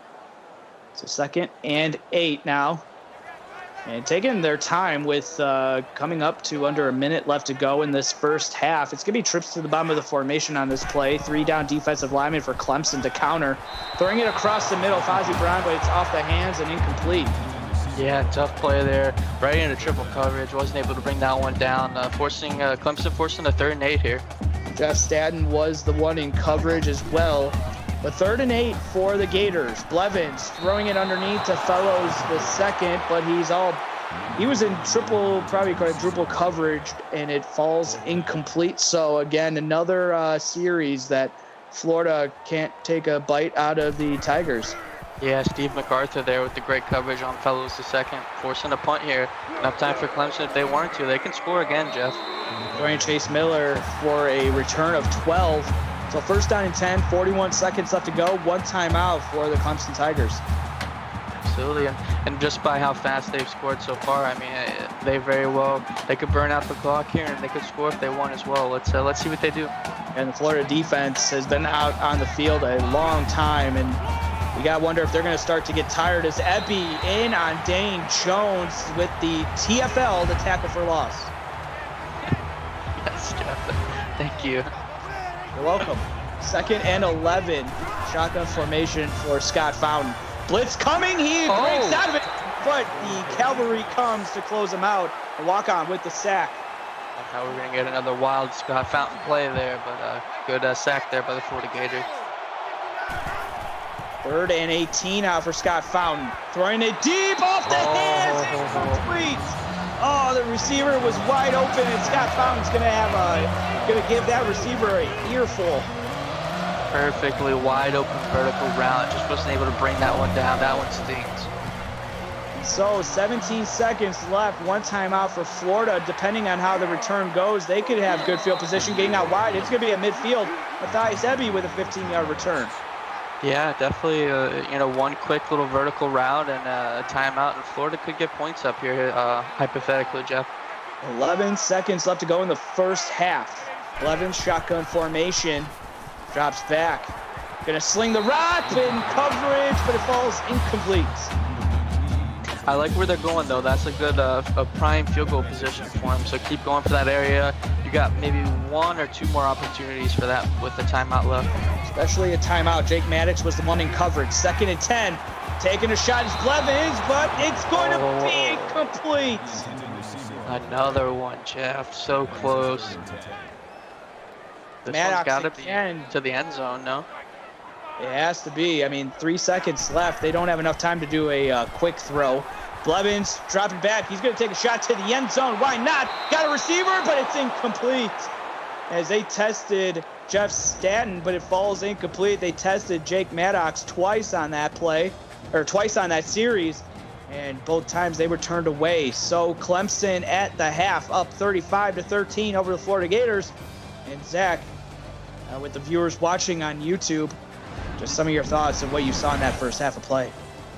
So 2nd and 8 now. And taking their time with coming up to under a minute left to go in this first half. It's going to be trips to the bottom of the formation on this play. 3 down defensive linemen for Clemson to counter. Throwing it across the middle, Fozzie Brown, but it's off the hands and incomplete. Yeah, tough play there. Right into triple coverage. Wasn't able to bring that one down. Clemson forcing a 3rd and 8 here. Jeff Stadden was the one in coverage as well. But 3rd and 8 for the Gators. Blevins throwing it underneath to Fellows the second, but he was in probably quadruple coverage, and it falls incomplete. So again, another series that Florida can't take a bite out of the Tigers. Yeah, Steve MacArthur there with the great coverage on Fellows the second, forcing a punt here. Enough time for Clemson if they wanted to. They can score again, Jeff. Dorian Chase Miller for a return of 12. So 1st down and 10, 41 seconds left to go. 1 timeout for the Clemson Tigers. absolutely. And just by how fast they've scored so far, I mean, they could burn out the clock here, and they could score if they want as well. Let's see what they do. And the Florida defense has been out on the field a long time, and you got to wonder if they're going to start to get tired as Ebby in on Dane Jones with the TFL, the tackle for loss. Yes, Jeff. Thank you. You're welcome. 2nd and 11. Shotgun formation for Scott Fountain. Blitz coming. He breaks out of it, but the cavalry comes to close him out. A walk-on with the sack. I thought we were going to get another wild Scott Fountain play there, but good sack there by the Florida Gators. 3rd and 18 out for Scott Fountain. Throwing it deep off the hands. Incomplete. Oh, the receiver was wide open, and Scott Fountain's going to give that receiver an earful. Perfectly wide open vertical route. Just wasn't able to bring that one down. That one stings. So 17 seconds left. One timeout for Florida. Depending on how the return goes, they could have good field position getting out wide. It's going to be at midfield. Matthias Ebby with a 15-yard return. Yeah, definitely. One quick little vertical route and a timeout, and Florida could get points up here, hypothetically, Jeff. 11 seconds left to go in the first half. 11 shotgun formation. Drops back. Gonna sling the rock in coverage, but it falls incomplete. I like where they're going, though. That's a good a prime field goal position for them. So keep going for that area. You got maybe 1 or 2 more opportunities for that with the timeout left. Especially a timeout. Jake Maddox was the one in coverage. 2nd and 10. Taking a shot is Blevins, but it's going to be incomplete. Another one, Jeff. So close. This one's got to be to the end zone, no? It has to be. I mean, 3 seconds left. They don't have enough time to do a quick throw. Blevins dropping back. He's going to take a shot to the end zone. Why not? Got a receiver, but it's incomplete. As they tested Jeff Stanton, but it falls incomplete. They tested Jake Maddox twice on that play, or twice on that series, and both times they were turned away. So Clemson at the half, up 35-13 over the Florida Gators. And Zach, with the viewers watching on YouTube, just some of your thoughts of what you saw in that first half of play.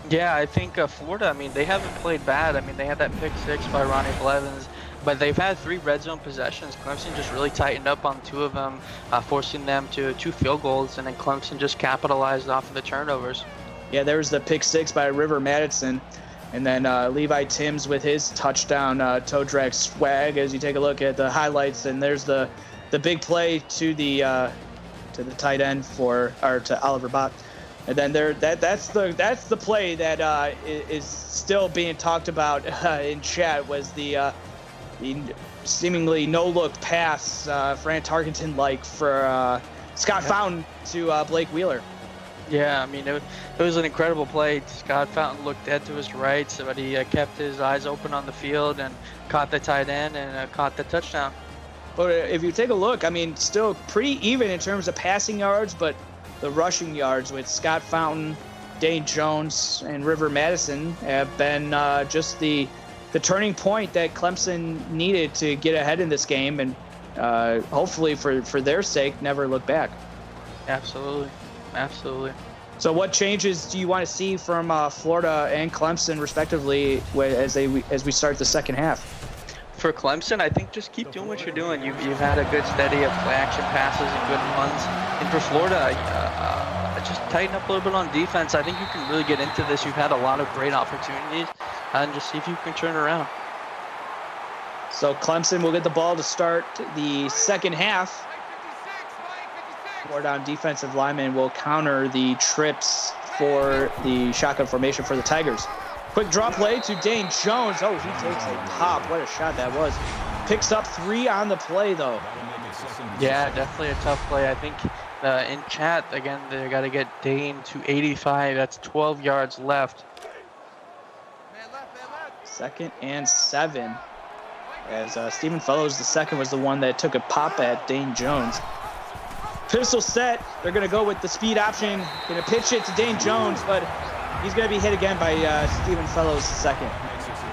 Yeah, I think Florida, I mean, they haven't played bad. I mean, they had that pick 6 by Ronnie Blevins, but they've had 3 red zone possessions. Clemson just really tightened up on 2 of them, forcing them to 2 field goals, and then Clemson just capitalized off of the turnovers. Yeah, there was the pick 6 by River Madison, and then Levi Timms with his touchdown toe drag swag. As you take a look at the highlights, and there's the big play to the tight end to Oliver Bott. And then that's the play that is still being talked about in chat, was the seemingly no-look pass, Fran Tarkenton-like, for Scott Fountain to Blake Wheeler. Yeah, I mean, it was an incredible play. Scott Fountain looked dead to his right, but he kept his eyes open on the field and caught the tight end and caught the touchdown. But if you take a look, I mean, still pretty even in terms of passing yards, but the rushing yards with Scott Fountain, Dane Jones, and River Madison have been just the turning point that Clemson needed to get ahead in this game, and hopefully for their sake, never look back. Absolutely. Absolutely. So what changes do you want to see from Florida and Clemson, respectively, as we start the second half? For Clemson, I think just keep doing what you're doing. You've had a good steady of play-action passes and good runs. And for Florida, just tighten up a little bit on defense. I think you can really get into this. You've had a lot of great opportunities, and just see if you can turn around. So Clemson will get the ball to start the second half. 4-down defensive lineman will counter the trips for the shotgun formation for the Tigers. Quick drop play to Dane Jones. Oh, he takes a pop. What a shot that was. Picks up 3 on the play, though. Yeah, definitely a tough play. I think in chat, again, they got to get Dane to 85. That's 12 yards left. 2nd and 7. As Stephen Fellows II was the one that took a pop at Dane Jones. Pistol set. They're going to go with the speed option. Going to pitch it to Dane Jones, but he's going to be hit again by Stephen Fellows II.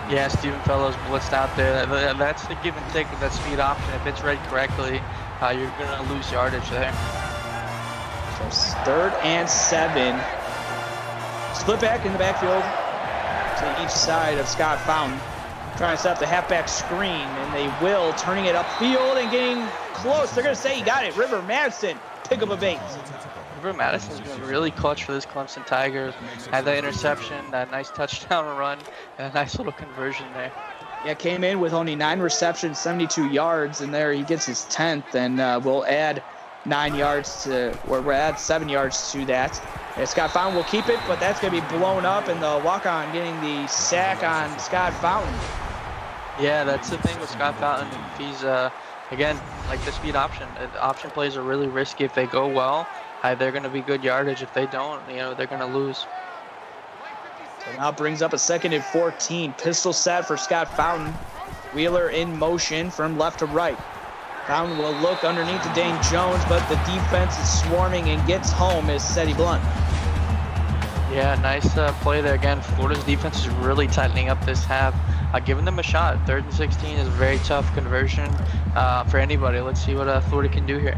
Yeah, Stephen Fellows blitzed out there. That's the give and take with that speed option. If it's read correctly, you're going to lose yardage there. So 3rd and 7. Split back in the backfield. to each side of Scott Fountain. Trying to set up the halfback screen, and they will, turning it upfield and getting close. They're going to say he got it. River Madison, pick up a bait. River Madison's been really clutch for this Clemson Tigers. Had that interception, that nice touchdown run, and a nice little conversion there. Yeah, came in with only 9 receptions, 72 yards, and there he gets his 10th, and we'll add 9 yards to, or we'll add 7 yards to that. And Scott Fountain will keep it, but that's going to be blown up, and the walk-on getting the sack on Scott Fountain. Yeah, that's the thing with Scott Fountain. If he's, again, like the speed option. Option plays are really risky. If they go well, they're going to be good yardage. If they don't, they're going to lose. So now brings up a 2nd and 14. Pistol set for Scott Fountain. Wheeler in motion from left to right. Fountain will look underneath to Dane Jones, but the defense is swarming and gets home is Seti Blunt. Yeah, nice play there. Again, Florida's defense is really tightening up this half. Giving them a shot. 3rd and 16 is a very tough conversion for anybody. Let's see what Florida can do here.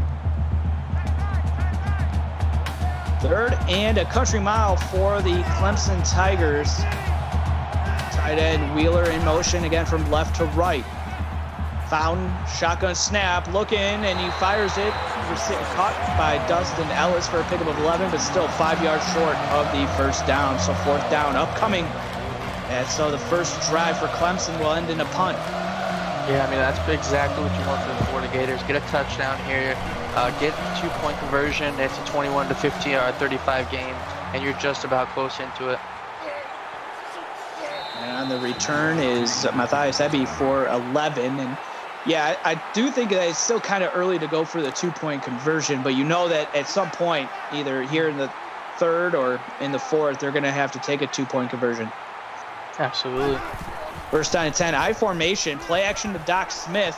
3rd and a country mile for the Clemson Tigers. Tight end Wheeler in motion again from left to right. Fountain, shotgun snap, looking, and he fires it. Caught by Dustin Ellis for a pickup of 11, but still 5 yards short of the first down. So 4th down upcoming. And so the first drive for Clemson will end in a punt. Yeah, I mean, that's exactly what you want for the Florida Gators. Get a touchdown here, get 2-point conversion. It's a 21 to 50 or 35 game, and you're just about close into it. And on the return is Matthias Ebby for 11. And yeah, I do think that it's still kind of early to go for the 2-point conversion, but you know that at some point, either here in the 3rd or in the 4th, they're going to have to take a 2-point conversion. Absolutely. First down and 10, I formation, play action to Doc Smith.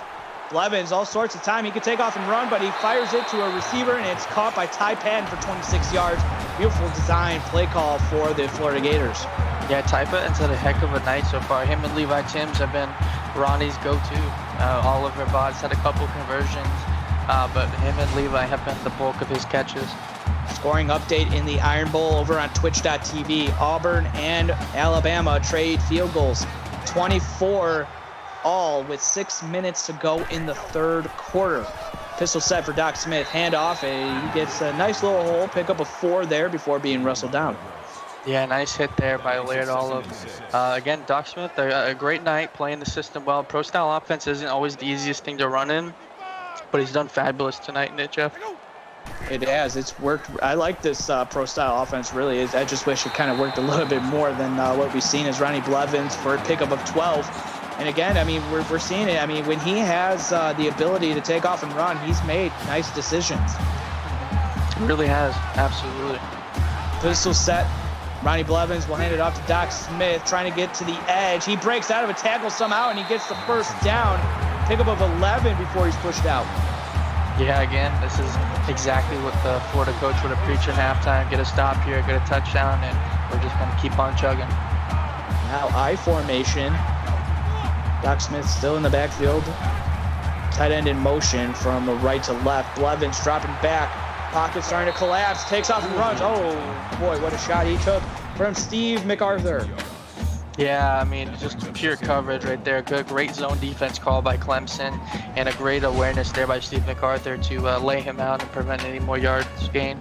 Blevins, all sorts of time. He can take off and run, but he fires it to a receiver, and it's caught by Ty Patton for 26 yards. Beautiful design play call for the Florida Gators. Yeah, Ty Patton's had a heck of a night so far. Him and Levi Timms have been Ronnie's go-to. Oliver Bott's had a couple conversions, but him and Levi have been the bulk of his catches. Scoring update in the Iron Bowl over on twitch.tv. Auburn and Alabama trade field goals. 24 all with 6 minutes to go in the 3rd quarter. Pistol set for Doc Smith. Handoff. He gets a nice little hole. Pick up a 4 there before being wrestled down. Yeah, nice hit there by Laird Olive. Again, Doc Smith, a great night playing the system well. Pro-style offense isn't always the easiest thing to run in, but he's done fabulous tonight, isn't it, Jeff? It has. It's worked. I like this pro-style offense, really. I just wish it kind of worked a little bit more than what we've seen as Ronnie Blevins for a pickup of 12. And again, I mean, we're seeing it. I mean, when he has the ability to take off and run, he's made nice decisions. He really has. Absolutely. Pistol set. Ronnie Blevins will hand it off to Doc Smith, trying to get to the edge. He breaks out of a tackle somehow, and he gets the first down. Pickup of 11 before he's pushed out. Yeah, again, this is exactly what the Florida coach would have preached at halftime. Get a stop here, get a touchdown, and we're just going to keep on chugging. Now I formation. Doc Smith still in the backfield. Tight end in motion from the right to left. Blevins dropping back. Pocket starting to collapse. Takes off and runs. Oh, boy, what a shot he took from Steve MacArthur. Yeah, I mean, just pure coverage right there. Good, great zone defense call by Clemson, and a great awareness there by Steve MacArthur to lay him out and prevent any more yards gained.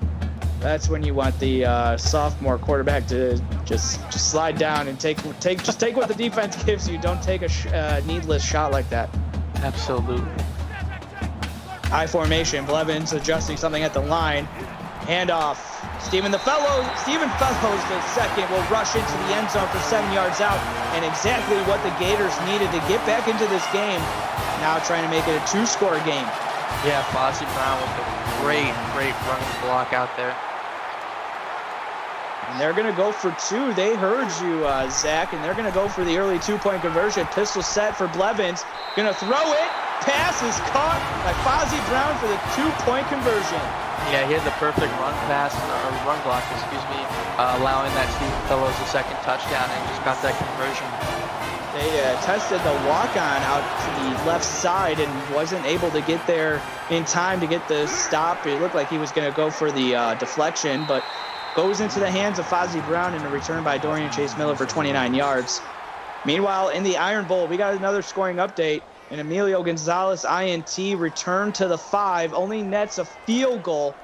That's when you want the sophomore quarterback to just slide down and take what the defense gives you. Don't take a needless shot like that. Absolutely. I formation. Blevins adjusting something at the line. Handoff. Stephen Fellows, the second, will rush into the end zone for 7 yards out, and exactly what the Gators needed to get back into this game. Now trying to make it a 2-score game. Yeah, Fozzie Brown with a great running block out there. And they're going to go for 2. They heard you, Zach, and they're going to go for the early 2-point conversion. Pistol set for Blevins. Going to throw it. Pass is caught by Fozzie Brown for the 2-point conversion. Yeah, he had the perfect run block, allowing that Stephen Fellows the second touchdown, and just got that conversion. They tested the walk-on out to the left side and wasn't able to get there in time to get the stop. It looked like he was going to go for the deflection, but goes into the hands of Fozzie Brown and a return by Dorian Chase Miller for 29 yards. Meanwhile, in the Iron Bowl, we got another scoring update. An Emilio Gonzalez INT return to the 5, only nets a field goal,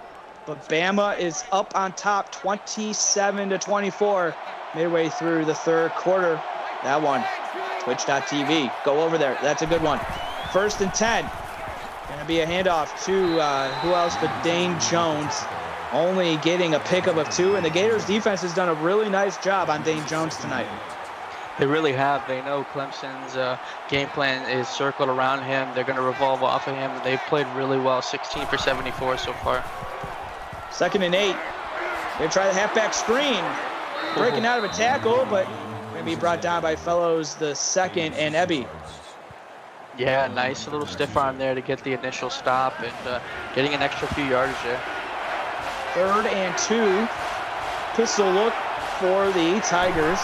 but Bama is up on top 27-24 midway through the third quarter. That one, twitch.tv. Go over there. That's a good one. 1st and 10. Going to be a handoff to who else but Dane Jones. Only getting a pickup of 2, and the Gators defense has done a really nice job on Dane Jones tonight. They really have. They know Clemson's game plan is circled around him. They're going to revolve off of him. They've played really well, 16 for 74 so far. 2nd and 8. They try the halfback screen. Breaking out of a tackle, but going to be brought down by Fellows the 2nd and Ebby. Yeah, nice little stiff arm there to get the initial stop and getting an extra few yards there. 3rd and 2. Pistol look for the Tigers.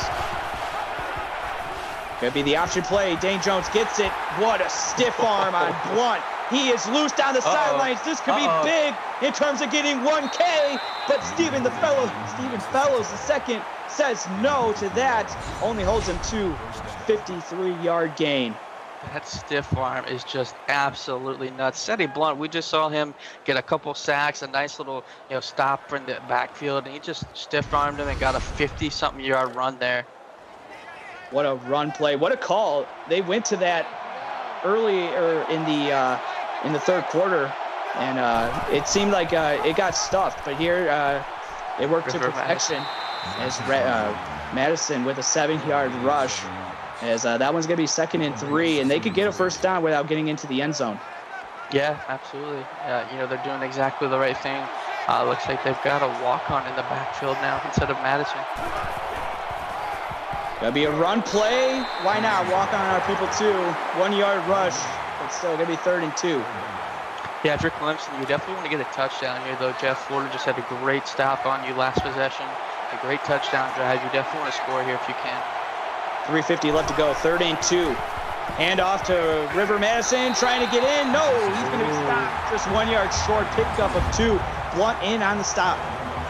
Could be the option play. Dane Jones gets it. What a stiff arm on Blunt. He is loose down the sidelines. This could be big in terms of getting 1K, but Stephen Fellows II says no to that. Only holds him to 53-yard gain. That stiff arm is just absolutely nuts. Ceddy Blunt, we just saw him get a couple sacks, a nice little stop from the backfield, and he just stiff-armed him and got a 50-something yard run there. What a run play. What a call. They went to that earlier in the third quarter, and it seemed like it got stuffed. But here they worked to perfection as Madison with a 7-yard rush. As that one's going to be 2nd and 3, and they could get a 1st down without getting into the end zone. Yeah, absolutely. They're doing exactly the right thing. Looks like they've got a walk-on in the backfield now instead of Madison. Gonna be a run play. Why not? Walk on our people too. 1-yard rush, but still gonna be 3rd and 2. Yeah, if you're Clemson, you definitely want to get a touchdown here, though, Jeff. Florida just had a great stop on you last possession. A great touchdown drive. You definitely want to score here if you can. 3:50 left to go. 3rd and 2. Hand off to River Madison, trying to get in. No, he's going to be stopped. Just 1 yard short. Pickup of 2. Blunt in on the stop.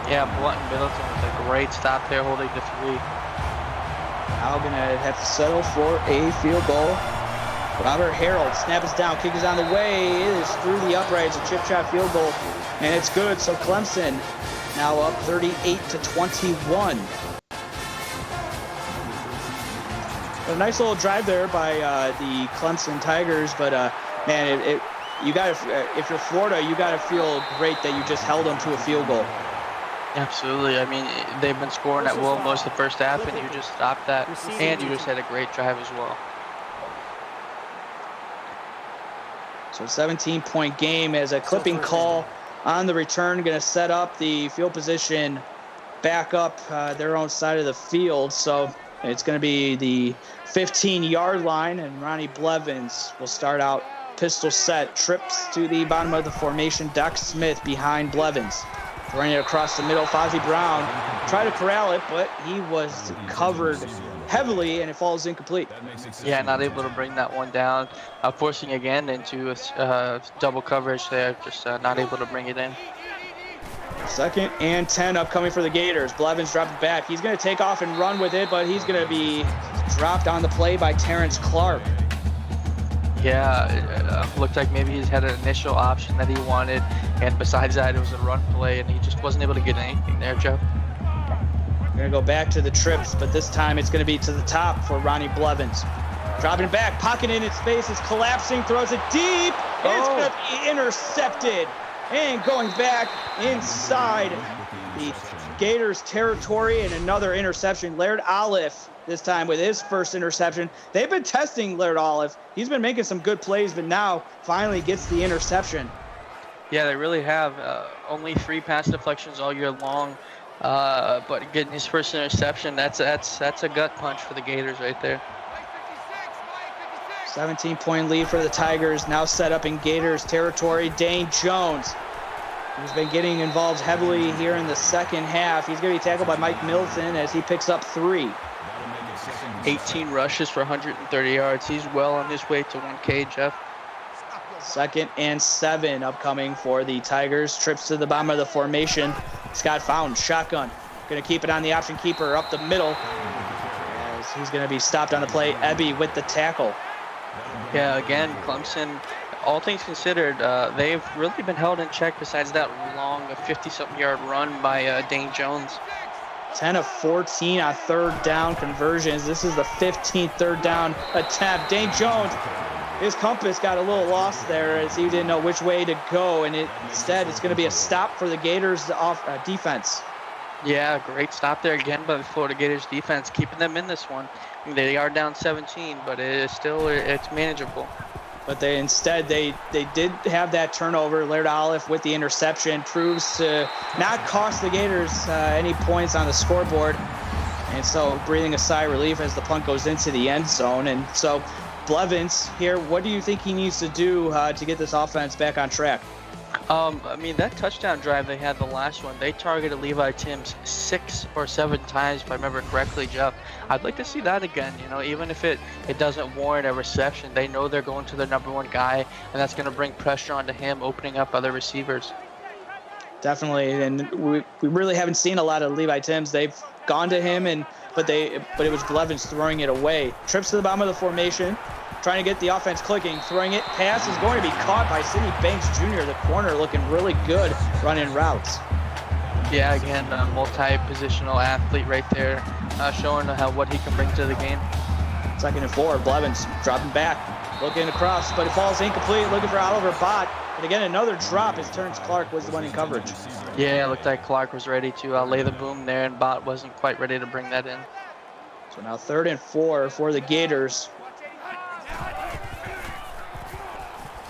Yeah, Blunt and Middleton with a great stop there, holding the 3. Now going to have to settle for a field goal. Robert Harold, snap is down, kick is on the way. It is through the uprights, a chip shot field goal, and it's good. So Clemson now up 38-21. A nice little drive there by the Clemson Tigers, but man, you got if you're Florida, you got to feel great that you just held them to a field goal. Absolutely. I mean, they've been scoring at will most of the first half, and you just stopped that, and you just had a great drive as well. So 17-point game as a clipping call on the return, going to set up the field position back up their own side of the field. So it's going to be the 15-yard line, and Ronnie Blevins will start out pistol set, trips to the bottom of the formation. Doc Smith behind Blevins. Throwing it across the middle, Fozzie Brown tried to corral it, but he was covered heavily, and it falls incomplete. Yeah, not able to bring that one down. Forcing again into double coverage there, just not able to bring it in. 2nd and 10 upcoming for the Gators. Blevins dropped it back. He's going to take off and run with it, but he's going to be dropped on the play by Terrence Clark. Yeah, it looked like maybe he's had an initial option that he wanted, and besides that, it was a run play, and he just wasn't able to get anything there, Joe. We're going to go back to the trips, but this time it's going to be to the top for Ronnie Blevins. Dropping it back, pocket in its face, is collapsing, throws it deep. It's going to be intercepted. And going back inside the Gators territory, and another interception. Laird Olive this time with his first interception. They've been testing Laird Olive. He's been making some good plays, but now finally gets the interception. Yeah, they really have. Only 3 pass deflections all year long, but getting his first interception, that's a gut punch for the Gators right there. 17-point lead for the Tigers, now set up in Gators territory. Dane Jones, who's been getting involved heavily here in the second half. He's going to be tackled by Mike Milton as he picks up 3. 18 rushes for 130 yards. He's well on his way to 1K, Jeff. 2nd and 7 upcoming for the Tigers. Trips to the bottom of the formation. Scott Fountain, shotgun. Going to keep it on the option keeper up the middle. As he's going to be stopped on the play. Ebby with the tackle. Yeah, again, Clemson, all things considered, they've really been held in check besides that long 50-something yard run by Dane Jones. 10 of 14 on third down conversions. This is the 15th third down attempt. Dane Jones, his compass got a little lost there as he didn't know which way to go, and instead it's going to be a stop for the Gators defense. Yeah, great stop there again by the Florida Gators defense, keeping them in this one. They are down 17, but it's manageable. But they did have that turnover. Laird Olive with the interception proves to not cost the Gators any points on the scoreboard. And so breathing a sigh of relief as the punt goes into the end zone. And so Blevins here, what do you think he needs to do to get this offense back on track? I mean, that touchdown drive they had the last one, they targeted Levi Timms 6 or 7 times, if I remember correctly, Jeff. I'd like to see that again, even if it doesn't warrant a reception. They know they're going to their number one guy, and that's going to bring pressure onto him, opening up other receivers. Definitely, and we really haven't seen a lot of Levi Timms. They've gone to him, but it was Blevins throwing it away. Trips to the bottom of the formation. Trying to get the offense clicking, throwing it. Pass is going to be caught by Sidney Banks Jr., the corner, looking really good running routes. Yeah, again, a multi-positional athlete right there, showing what he can bring to the game. 2nd and 4, Blevins dropping back, looking across, but it falls incomplete, looking for Oliver Bott. And again, another drop as Terrence Clark was the one in coverage. Yeah, it looked like Clark was ready to lay the boom there, and Bott wasn't quite ready to bring that in. So now 3rd and 4 for the Gators.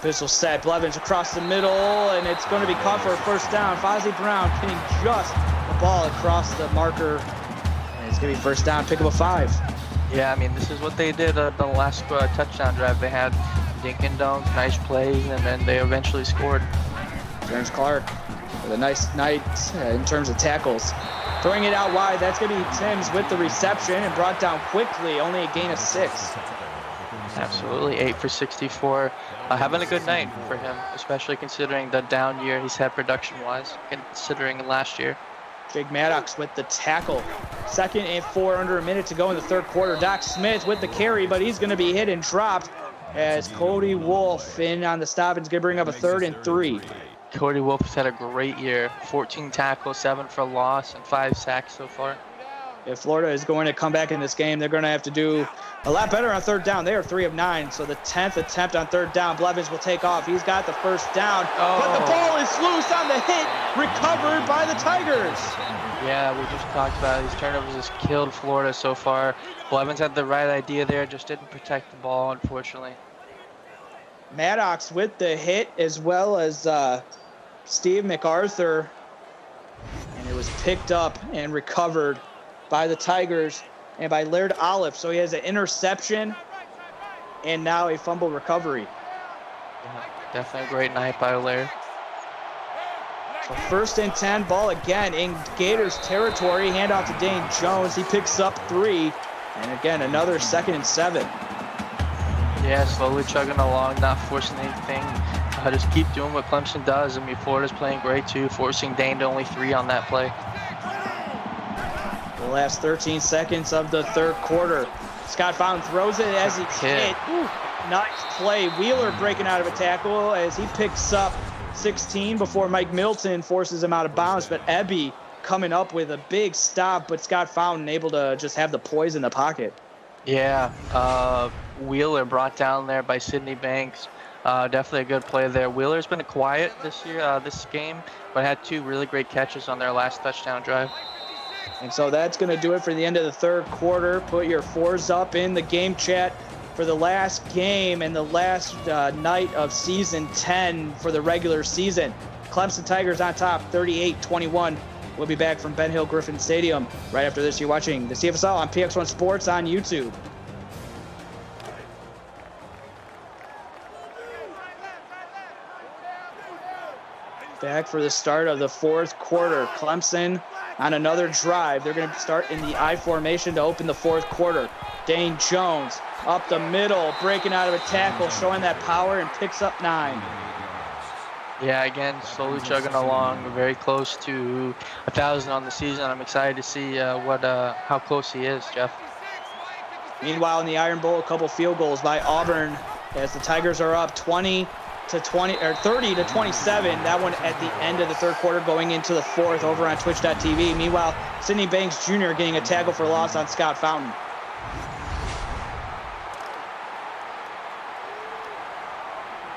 Pistol set, Blevins across the middle, and it's going to be caught for a first down. Fozzie Brown pinning just the ball across the marker, and it's going to be first down, pick up a 5. Yeah, I mean, this is what they did the last touchdown drive. They had dink and dunks, nice plays, and then they eventually scored. Terrence Clark with a nice night in terms of tackles. Throwing it out wide, that's going to be Timms with the reception and brought down quickly, only a gain of 6. Absolutely, 8 for 64. Having a good night for him, especially considering the down year he's had production-wise, considering last year. Jake Maddox with the tackle. 2nd and 4, under a minute to go in the third quarter. Doc Smith with the carry, but he's going to be hit and dropped as Cody Wolf in on the stop. It's going to bring up a 3rd and 3. Cody Wolf has had a great year. 14 tackles, 7 for loss, and 5 sacks so far. If Florida is going to come back in this game, they're going to have to do a lot better on third down. They are 3 of 9, so the 10th attempt on third down, Blevins will take off. He's got the first down, but the ball is loose on the hit, recovered by the Tigers. Yeah, we just talked about it. These turnovers has killed Florida so far. Blevins had the right idea there, just didn't protect the ball, unfortunately. Maddox with the hit, as well as Steve MacArthur, and it was picked up and recovered by the Tigers and by Laird Olive. So he has an interception and now a fumble recovery. Yeah, definitely a great night by Laird. So 1st and 10, ball again in Gators territory. Handoff to Dane Jones. He picks up 3. And again, another 2nd and 7. Yeah, slowly chugging along, not forcing anything. Just keep doing what Clemson does. I mean, Florida's playing great too, forcing Dane to only 3 on that play. The last 13 seconds of the third quarter. Scott Fountain throws it as he hit. Nice play. Wheeler breaking out of a tackle as he picks up 16 before Mike Milton forces him out of bounds. But Ebby coming up with a big stop, but Scott Fountain able to just have the poise in the pocket. Yeah, Wheeler brought down there by Sidney Banks. Definitely a good play there. Wheeler's been quiet this year, this game, but had 2 really great catches on their last touchdown drive. And so that's going to do it for the end of the third quarter. Put your 4s up in the game chat for the last game and the last night of season 10 for the regular season. Clemson Tigers on top, 38-21. We'll be back from Ben Hill Griffin Stadium right after this. You're watching the CFSL on PX1 Sports on YouTube. Back for the start of the fourth quarter. Clemson on another drive. They're going to start in the I formation to open the fourth quarter. Dane Jones up the middle, breaking out of a tackle, showing that power, and picks up 9. Yeah, again, slowly chugging along. We're very close to 1,000 on the season. I'm excited to see how close he is, Jeff. Meanwhile, in the Iron Bowl, a couple field goals by Auburn as the Tigers are up 30 to 27. That one at the end of the third quarter, going into the fourth over on Twitch.tv. Meanwhile, Sidney Banks Jr. getting a tackle for loss on Scott Fountain.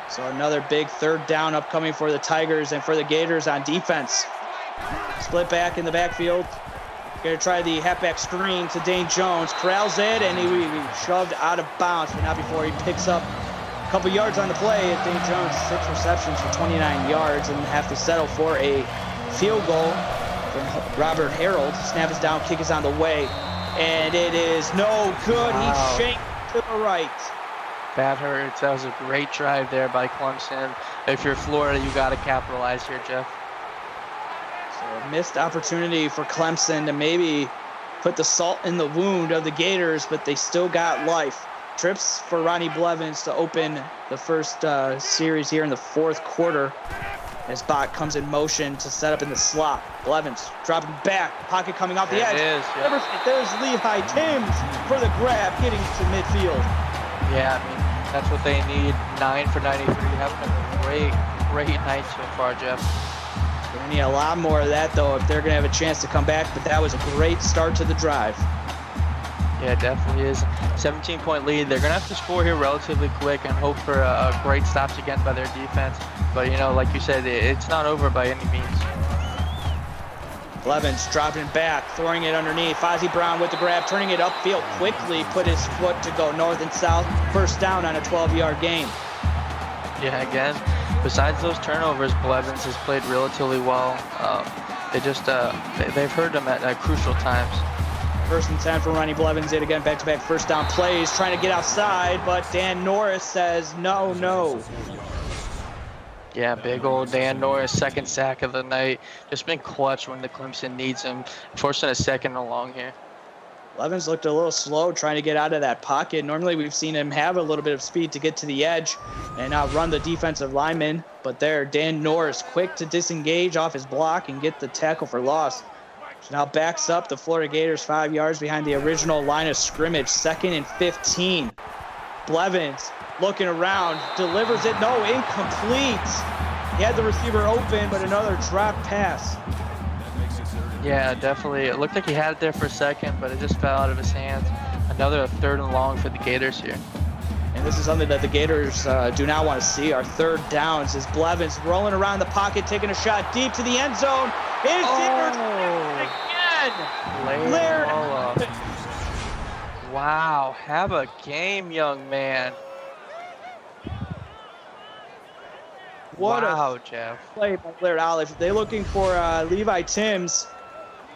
So another big third down upcoming for the Tigers and for the Gators on defense. Split back in the backfield. Going to try the halfback screen to Dane Jones. Corrals it, and he shoved out of bounds, but not before he picks up a couple yards on the play. Dane Jones, 6 receptions for 29 yards, and have to settle for a field goal from Robert Harold. Snap is down, kick is on the way, and it is no good. Wow. He shanked to the right. That hurts. That was a great drive there by Clemson. If you're Florida, you got to capitalize here, Jeff. A missed opportunity for Clemson to maybe put the salt in the wound of the Gators, but they still got life. Trips for Ronnie Blevins to open the first series here in the fourth quarter as Bott comes in motion to set up in the slot. Blevins dropping back, pocket coming off the edge. There's Levi Timms for the grab, getting to midfield. Yeah, I mean, that's what they need. 9 for 93. Having a great night so far, Jeff. They need a lot more of that, though, if they're going to have a chance to come back. But that was a great start to the drive. Yeah, it definitely is. 17-point lead. They're going to have to score here relatively quick and hope for a great stops again by their defense. But, you know, like you said, it's not over by any means. Blevins dropping back, throwing it underneath. Fozzie Brown with the grab, turning it upfield quickly, put his foot to go north and south. First down on a 12-yard gain. Yeah, again, besides those turnovers, Blevins has played relatively well. They've hurt him at crucial times. First and 10 for Ronnie Blevins. Yet again, back-to-back first down plays, trying to get outside, but Dan Norris says no. Yeah, big old Dan Norris, second sack of the night. Just been clutch when the Clemson needs him. Forcing a second along here. Blevins looked a little slow trying to get out of that pocket. Normally we've seen him have a little bit of speed to get to the edge and outrun the defensive lineman. But there, Dan Norris quick to disengage off his block and get the tackle for loss. So now backs up the Florida Gators 5 yards behind the original line of scrimmage. 2nd and 15. Blevins looking around, delivers it. No, incomplete. He had the receiver open, but another drop pass. Yeah, definitely. It looked like he had it there for a second, but it just fell out of his hands. Another 3rd and long for the Gators here. And this is something that the Gators do not want to see. Our third downs is Blevins rolling around the pocket, taking a shot deep to the end zone. It's intercepted again. Laird. Wow, have a game, young man. Wow, Jeff. Play by Laird Olive. They're looking for Levi Timms.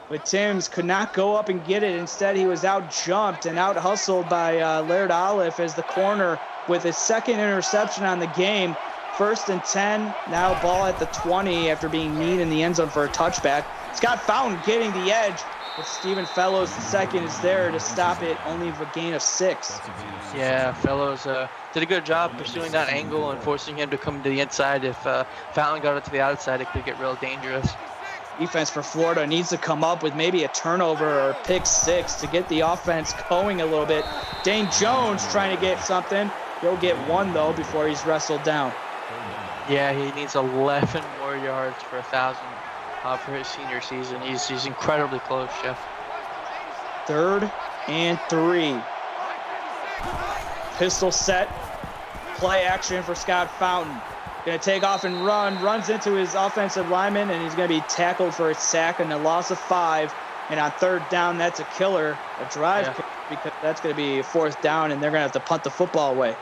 But Timms could not go up and get it. Instead, he was out-jumped and out-hustled by Laird Olive as the corner with his 2nd interception on the game. 1st and 10, now ball at the 20 after being kneed in the end zone for a touchback. Scott Fountain getting the edge, but Stephen Fellows II is there to stop it, only for a gain of 6. Yeah, Fellows did a good job pursuing that angle and forcing him to come to the inside. If Fountain got it to the outside, it could get real dangerous. Defense for Florida needs to come up with maybe a turnover or pick 6 to get the offense going a little bit. Dane Jones trying to get something. He'll get 1, though, before he's wrestled down. Yeah, he needs 11 more yards for 1,000 for his senior season. He's incredibly close, Jeff. 3rd and 3. Pistol set. Play action for Scott Fountain. Going to take off and runs into his offensive lineman, and he's going to be tackled for a sack and a loss of 5. And on 3rd down, that's a killer, a drive killer, because that's going to be 4th down, and they're going to have to punt the football away.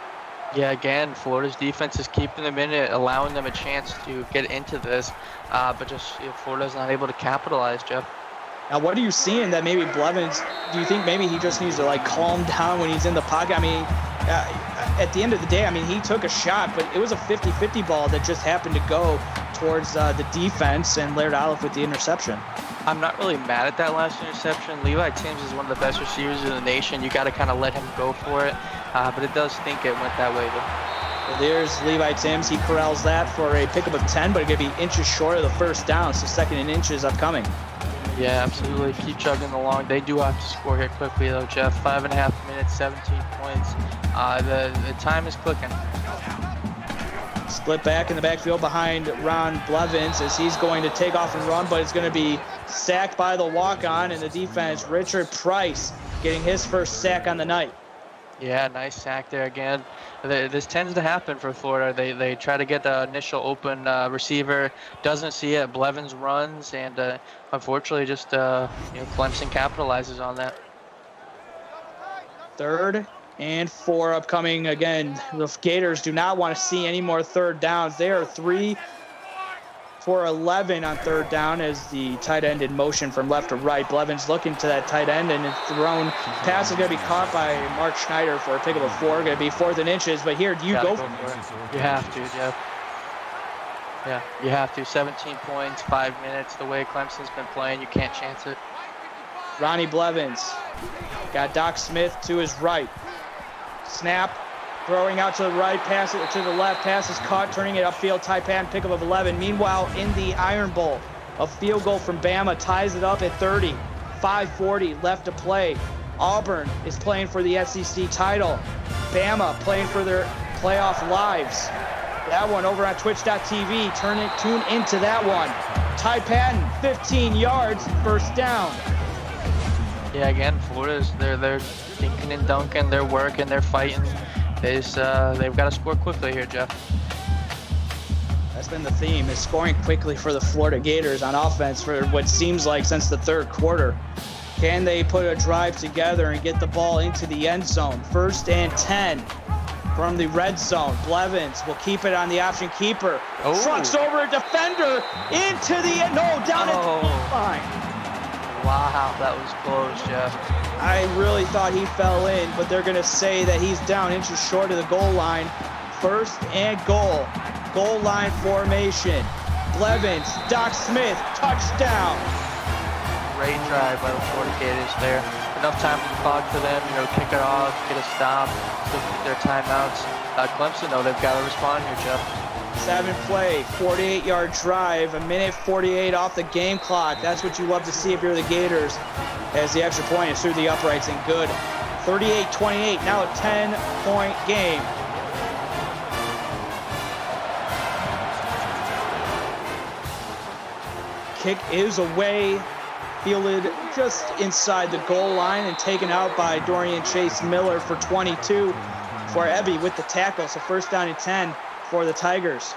Yeah, again, Florida's defense is keeping them in it, allowing them a chance to get into this, but just Florida's not able to capitalize, Jeff. Now, what are you seeing that maybe Blevins, do you think maybe he just needs to, calm down when he's in the pocket? I mean, at the end of the day, I mean, he took a shot, but it was a 50-50 ball that just happened to go towards the defense, and Laird Olive with the interception. I'm not really mad at that last interception. Levi Timms is one of the best receivers in the nation. You got to kind of let him go for it, but it does think it went that way, though. There's Levi Timms. He corrals that for a pickup of 10, but it's going to be inches short of the first down. So second and inches upcoming. Yeah, absolutely. Keep chugging along. They do have to score here quickly, though, Jeff. 5.5 minutes, 17 points. The time is clicking. Split back in the backfield behind Ron Blevins as he's going to take off and run, but it's going to be sacked by the walk-on, and the defense, Richard Price, getting his first sack on the night. Yeah, nice sack there again. This tends to happen for Florida. They try to get the initial open receiver, doesn't see it. Blevins runs, and unfortunately, just Clemson capitalizes on that. 3rd and 4 upcoming. Again, the Gators do not want to see any more third downs. They are 3 for 11 on third down as the tight end in motion from left to right. Blevins looking to that tight end, and it's thrown. Pass is going to be caught by Mark Schneider for a pickup of 4. Going to be 4th and inches, but here, do you go for it? You have to, Jeff. Yeah, you have to. 17 points, 5 minutes. The way Clemson's been playing, you can't chance it. Ronnie Blevins got Doc Smith to his right. Snap. Throwing out to the right, pass it to the left, pass is caught, turning it upfield, tight pan, pickup of 11. Meanwhile, in the Iron Bowl, a field goal from Bama ties it up at 30. 5:40 left to play. Auburn is playing for the SEC title. Bama playing for their playoff lives. That one over on twitch.tv. Tune into that one. Ty Patton, 15 yards, first down. Yeah, again, Florida's they're dinking and dunking, they're working, they're fighting. They've got to score quickly here, Jeff. That's been the theme, is scoring quickly for the Florida Gators on offense for what seems like since the 3rd quarter. Can they put a drive together and get the ball into the end zone? 1st and 10 from the red zone. Blevins will keep it on the option keeper. Oh. Trucks over a defender into the end. No, down at the line. Wow, that was close, Jeff. I really thought he fell in, but they're going to say that he's down inches short of the goal line. 1st and goal. Goal line formation. Blevins, Doc Smith, touchdown. Great drive by the Florida Gators there. Enough time to clock for them, kick it off, get a stop, still keep their timeouts. Clemson, though, they've got to respond here, Jeff. 7-play, 48-yard drive, 1:48 off the game clock. That's what you love to see if you're the Gators, as the extra point is through the uprights and good. 38-28, now a 10-point game. Kick is away, fielded just inside the goal line and taken out by Dorian Chase Miller for 22 for Ebby with the tackle. So 1st down and 10 for the Tigers.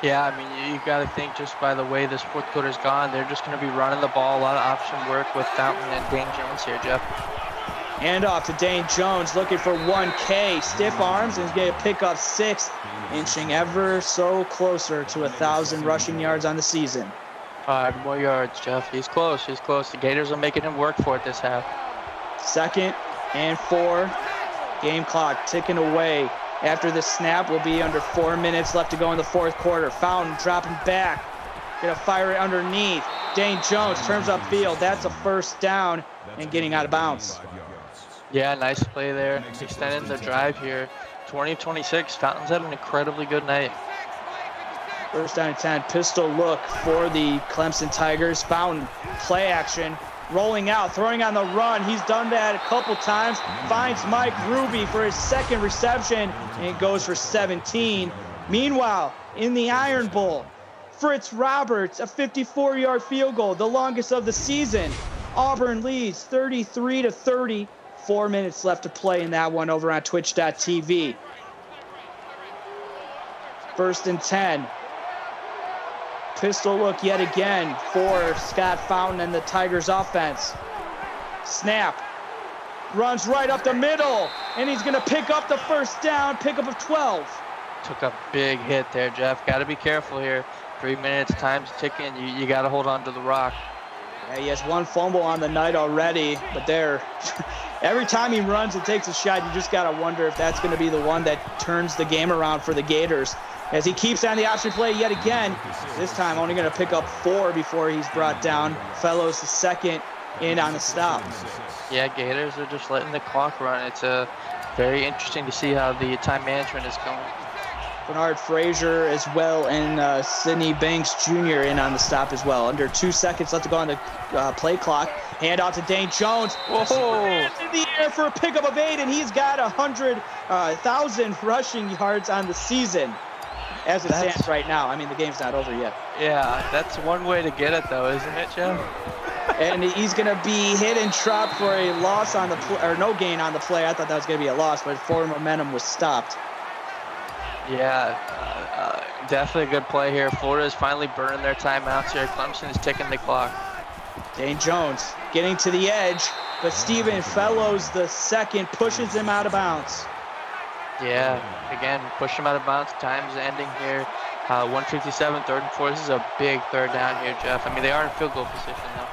Yeah, I mean, you got to think just by the way this 4th quarter's gone, they're just going to be running the ball, a lot of option work with Fountain and Dane Jones here, Jeff. Hand off to Dane Jones, looking for 1K. Stiff arms, and he's going to pick up 6, inching ever so closer to 1,000 rushing yards on the season. 5 more yards, Jeff. He's close. He's close. The Gators are making him work for it this half. 2nd and 4. Game clock ticking away. After the snap, will be under 4 minutes left to go in the 4th quarter. Fountain dropping back. Gonna fire it underneath. Dane Jones turns upfield. That's a 1st down and getting out of bounds. Yeah, nice play there. Extending the drive here. 20-26. Fountain's had an incredibly good night. 1st down and 10. Pistol look for the Clemson Tigers. Fountain, play action. Rolling out, throwing on the run. He's done that a couple times. Finds Mike Ruby for his 2nd reception and goes for 17. Meanwhile, in the Iron Bowl, Fritz Roberts, a 54-yard field goal, the longest of the season. Auburn leads 33-30. 4 minutes left to play in that one over on twitch.tv. 1st and 10. Pistol look yet again for Scott Fountain and the Tigers offense. Snap. Runs right up the middle, and he's going to pick up the 1st down, pickup of 12. Took a big hit there, Jeff. Got to be careful here. 3 minutes, time's ticking. You got to hold on to the rock. Yeah, he has 1 fumble on the night already, but every time he runs and takes a shot, you just got to wonder if that's going to be the one that turns the game around for the Gators. As he keeps on the option play yet again, this time only going to pick up 4 before he's brought down. Fellows the 2nd in on the stop. Yeah, Gators are just letting the clock run. It's a Very interesting to see how the time management is going. Bernard Frazier as well, and Sidney Banks Jr. in on the stop as well. Under 2 seconds left to go on the play clock. Hand out to Dane Jones. Whoa! In the air for a pickup of 8, and he's got 100,000 rushing yards on the season as it stands right now. I mean, the game's not over yet. Yeah, that's one way to get it, though, isn't it, Jeff? And he's going to be hit and dropped for a loss on the or no gain on the play. I thought that was going to be a loss, but forward momentum was stopped. Yeah, definitely a good play here. Florida's finally burning their timeouts here. Clemson is ticking the clock. Dane Jones getting to the edge, but Stephen Fellows the second pushes him out of bounds. Yeah, again, push him out of bounds. Time's ending here. 157, 3rd and 4. This is a big third down here, Jeff. I mean, they are in field goal position now.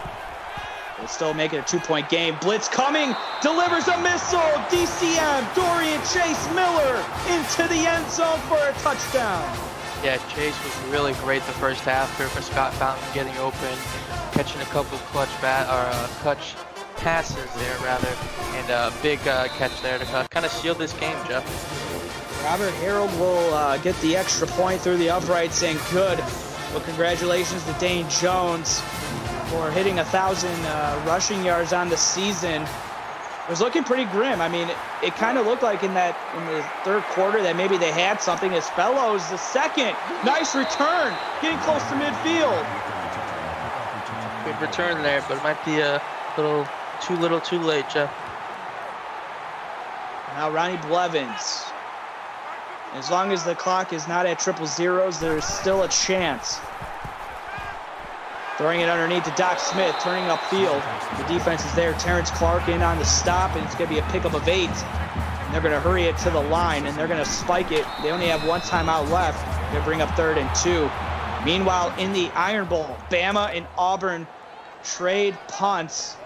They'll still make it a 2-point game. Blitz coming, delivers a missile. DCM, Dorian Chase Miller into the end zone for a touchdown. Yeah, Chase was really great the first half here for Scott Fountain, getting open, catching a couple clutch passes there, rather, and a big catch there to kind of seal this game, Jeff. Robert Harold will get the extra point through the uprights, and good. Well, congratulations to Dane Jones for hitting 1,000 rushing yards on the season. It was looking pretty grim. I mean, it kind of looked like in the third quarter that maybe they had something. As Fellows the second, nice return, getting close to midfield. Good return there, but it might be a little too late, Jeff. Now Ronnie Blevins. As long as the clock is not at 000, there's still a chance. Throwing it underneath to Doc Smith, turning upfield. The defense is there. Terrence Clark in on the stop, and it's going to be a pickup of 8. And they're going to hurry it to the line, and they're going to spike it. They only have 1 timeout left. They're going to bring up 3rd and 2. Meanwhile, in the Iron Bowl, Bama and Auburn trade punts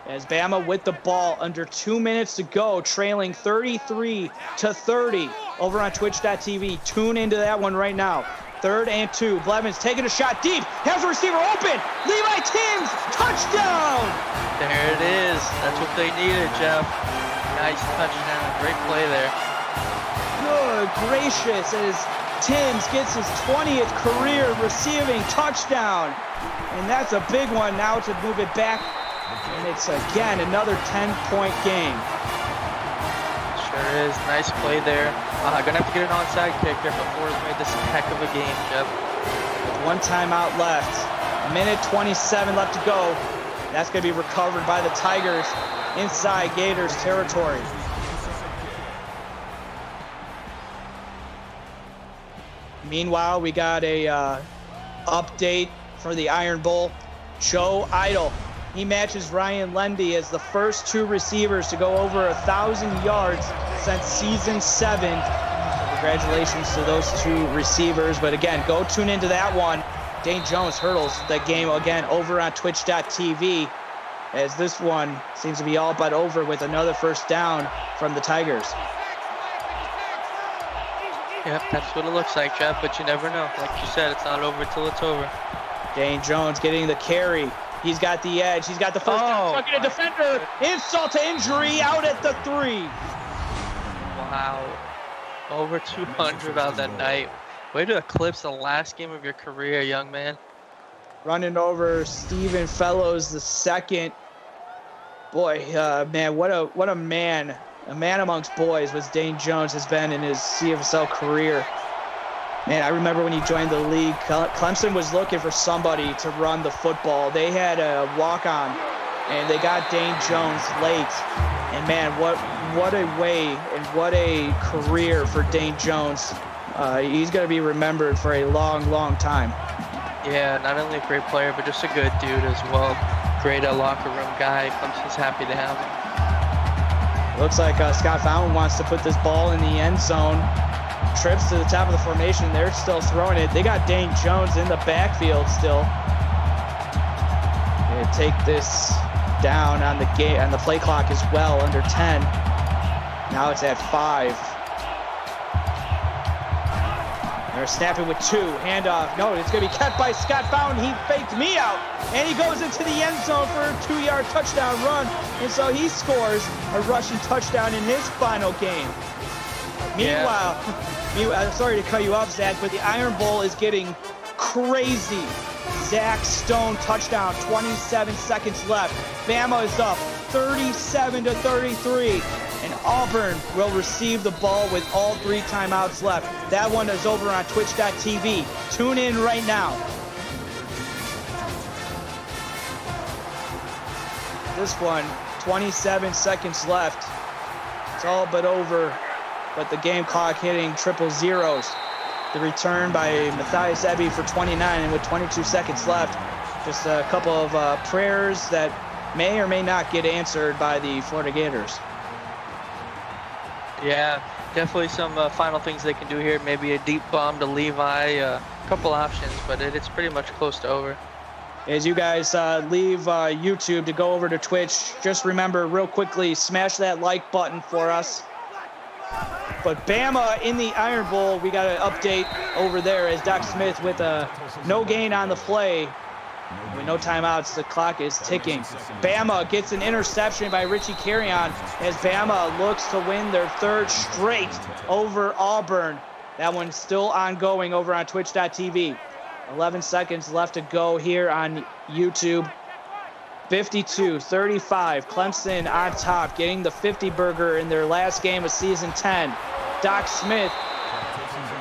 as Bama with the ball under 2 minutes to go, trailing 33-30 over on Twitch.tv. Tune into that one right now. 3rd and 2. Blevins taking a shot deep. Has a receiver open. Levi Timms, touchdown! There it is. That's what they needed, Jeff. Nice touchdown. Great play there. Good gracious, as Timms gets his 20th career receiving touchdown. And that's a big one now to move it back. And it's, again, another 10-point game. Sure is. Nice play there. Gonna have to get an onside kick here, but Florida's made this a heck of a game, Jeff. With 1 timeout left, 1:27 left to go. That's gonna be recovered by the Tigers inside Gators territory. Meanwhile, we got a update for the Iron Bowl. Joe Idle. He matches Ryan Lundy as the first 2 receivers to go over 1,000 yards since season 7. Congratulations to those 2 receivers. But again, go tune into that one. Dane Jones hurdles the game again over on Twitch.tv, as this one seems to be all but over with another first down from the Tigers. Yep, that's what it looks like, Jeff, but you never know. Like you said, it's not over till it's over. Dane Jones getting the carry. He's got the edge. He's got the first down. Chucking a defender. Insult to injury out at the 3. Wow. Over 200 on that night. Way to eclipse the last game of your career, young man. Running over Stephen Fellows the second. Boy, man, what a man. A man amongst boys was Dane Jones has been in his CFSL career. Man, I remember when he joined the league, Clemson was looking for somebody to run the football. They had a walk-on, and they got Dane Jones late. And man, what a way and what a career for Dane Jones. He's going to be remembered for a long, long time. Yeah, not only a great player, but just a good dude as well. Great locker room guy. Clemson's happy to have him. Looks like Scott Fountain wants to put this ball in the end zone. Trips to the top of the formation. They're still throwing it. They got Dane Jones in the backfield still. They take this down on the game on the play clock as well, under 10. Now it's at 5. They're snapping with 2. Handoff. No, it's going to be kept by Scott Fountain. He faked me out. And he goes into the end zone for a 2-yard touchdown run. And so he scores a rushing touchdown in his final game. Meanwhile, sorry to cut you off, Zach, but the Iron Bowl is getting crazy. Zach Stone touchdown, 27 seconds left. Bama is up 37-33. And Auburn will receive the ball with all 3 timeouts left. That one is over on twitch.tv. Tune in right now. This one, 27 seconds left. It's all but over, but the game clock hitting triple zeros. The return by Matthias Ebby for 29, and with 22 seconds left, just a couple of prayers that may or may not get answered by the Florida Gators. Yeah, definitely some final things they can do here. Maybe a deep bomb to Levi, a couple options, but it's pretty much close to over. As you guys leave YouTube to go over to Twitch, just remember real quickly, smash that like button for us. But Bama in the Iron Bowl, we got an update over there as Doc Smith with a no gain on the play. With no timeouts, the clock is ticking. Bama gets an interception by Richie Carrion as Bama looks to win their 3rd straight over Auburn. That one's still ongoing over on twitch.tv. 11 seconds left to go here on YouTube. 52-35, Clemson on top, getting the 50 burger in their last game of season 10. Doc Smith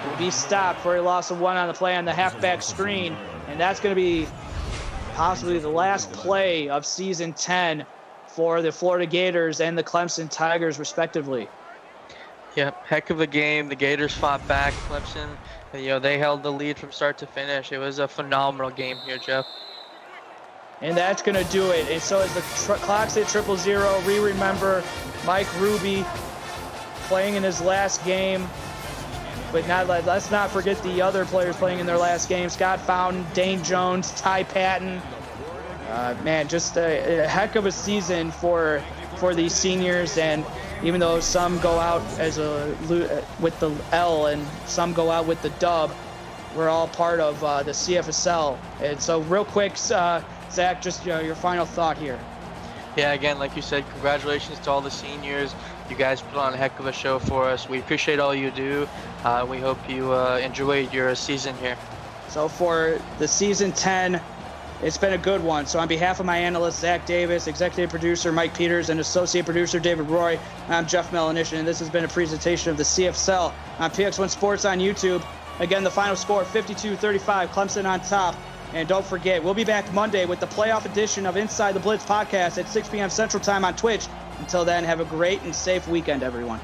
will be stopped for a loss of 1 on the play on the halfback screen, and that's going to be possibly the last play of season 10 for the Florida Gators and the Clemson Tigers, respectively. Yep, heck of a game. The Gators fought back. Clemson, they held the lead from start to finish. It was a phenomenal game here, Jeff. And that's going to do it. And so as the clock's at 0-0, we remember Mike Ruby playing in his last game. But let's not forget the other players playing in their last game. Scott Fountain, Dane Jones, Ty Patton. Man, just a heck of a season for these seniors. And even though some go out with the L and some go out with the dub, we're all part of the CFSL. And so real quick, Zach, just your final thought here. Yeah, again, like you said, congratulations to all the seniors. You guys put on a heck of a show for us. We appreciate all you do. We hope you enjoyed your season here. So for the season 10, it's been a good one. So on behalf of my analyst, Zach Davis, executive producer, Mike Peters, and associate producer, David Roy, I'm Jeff Melanishin, and this has been a presentation of the CFSL on PX1 Sports on YouTube. Again, the final score, 52-35, Clemson on top. And don't forget, we'll be back Monday with the playoff edition of Inside the Blitz podcast at 6 p.m. Central Time on Twitch. Until then, have a great and safe weekend, everyone.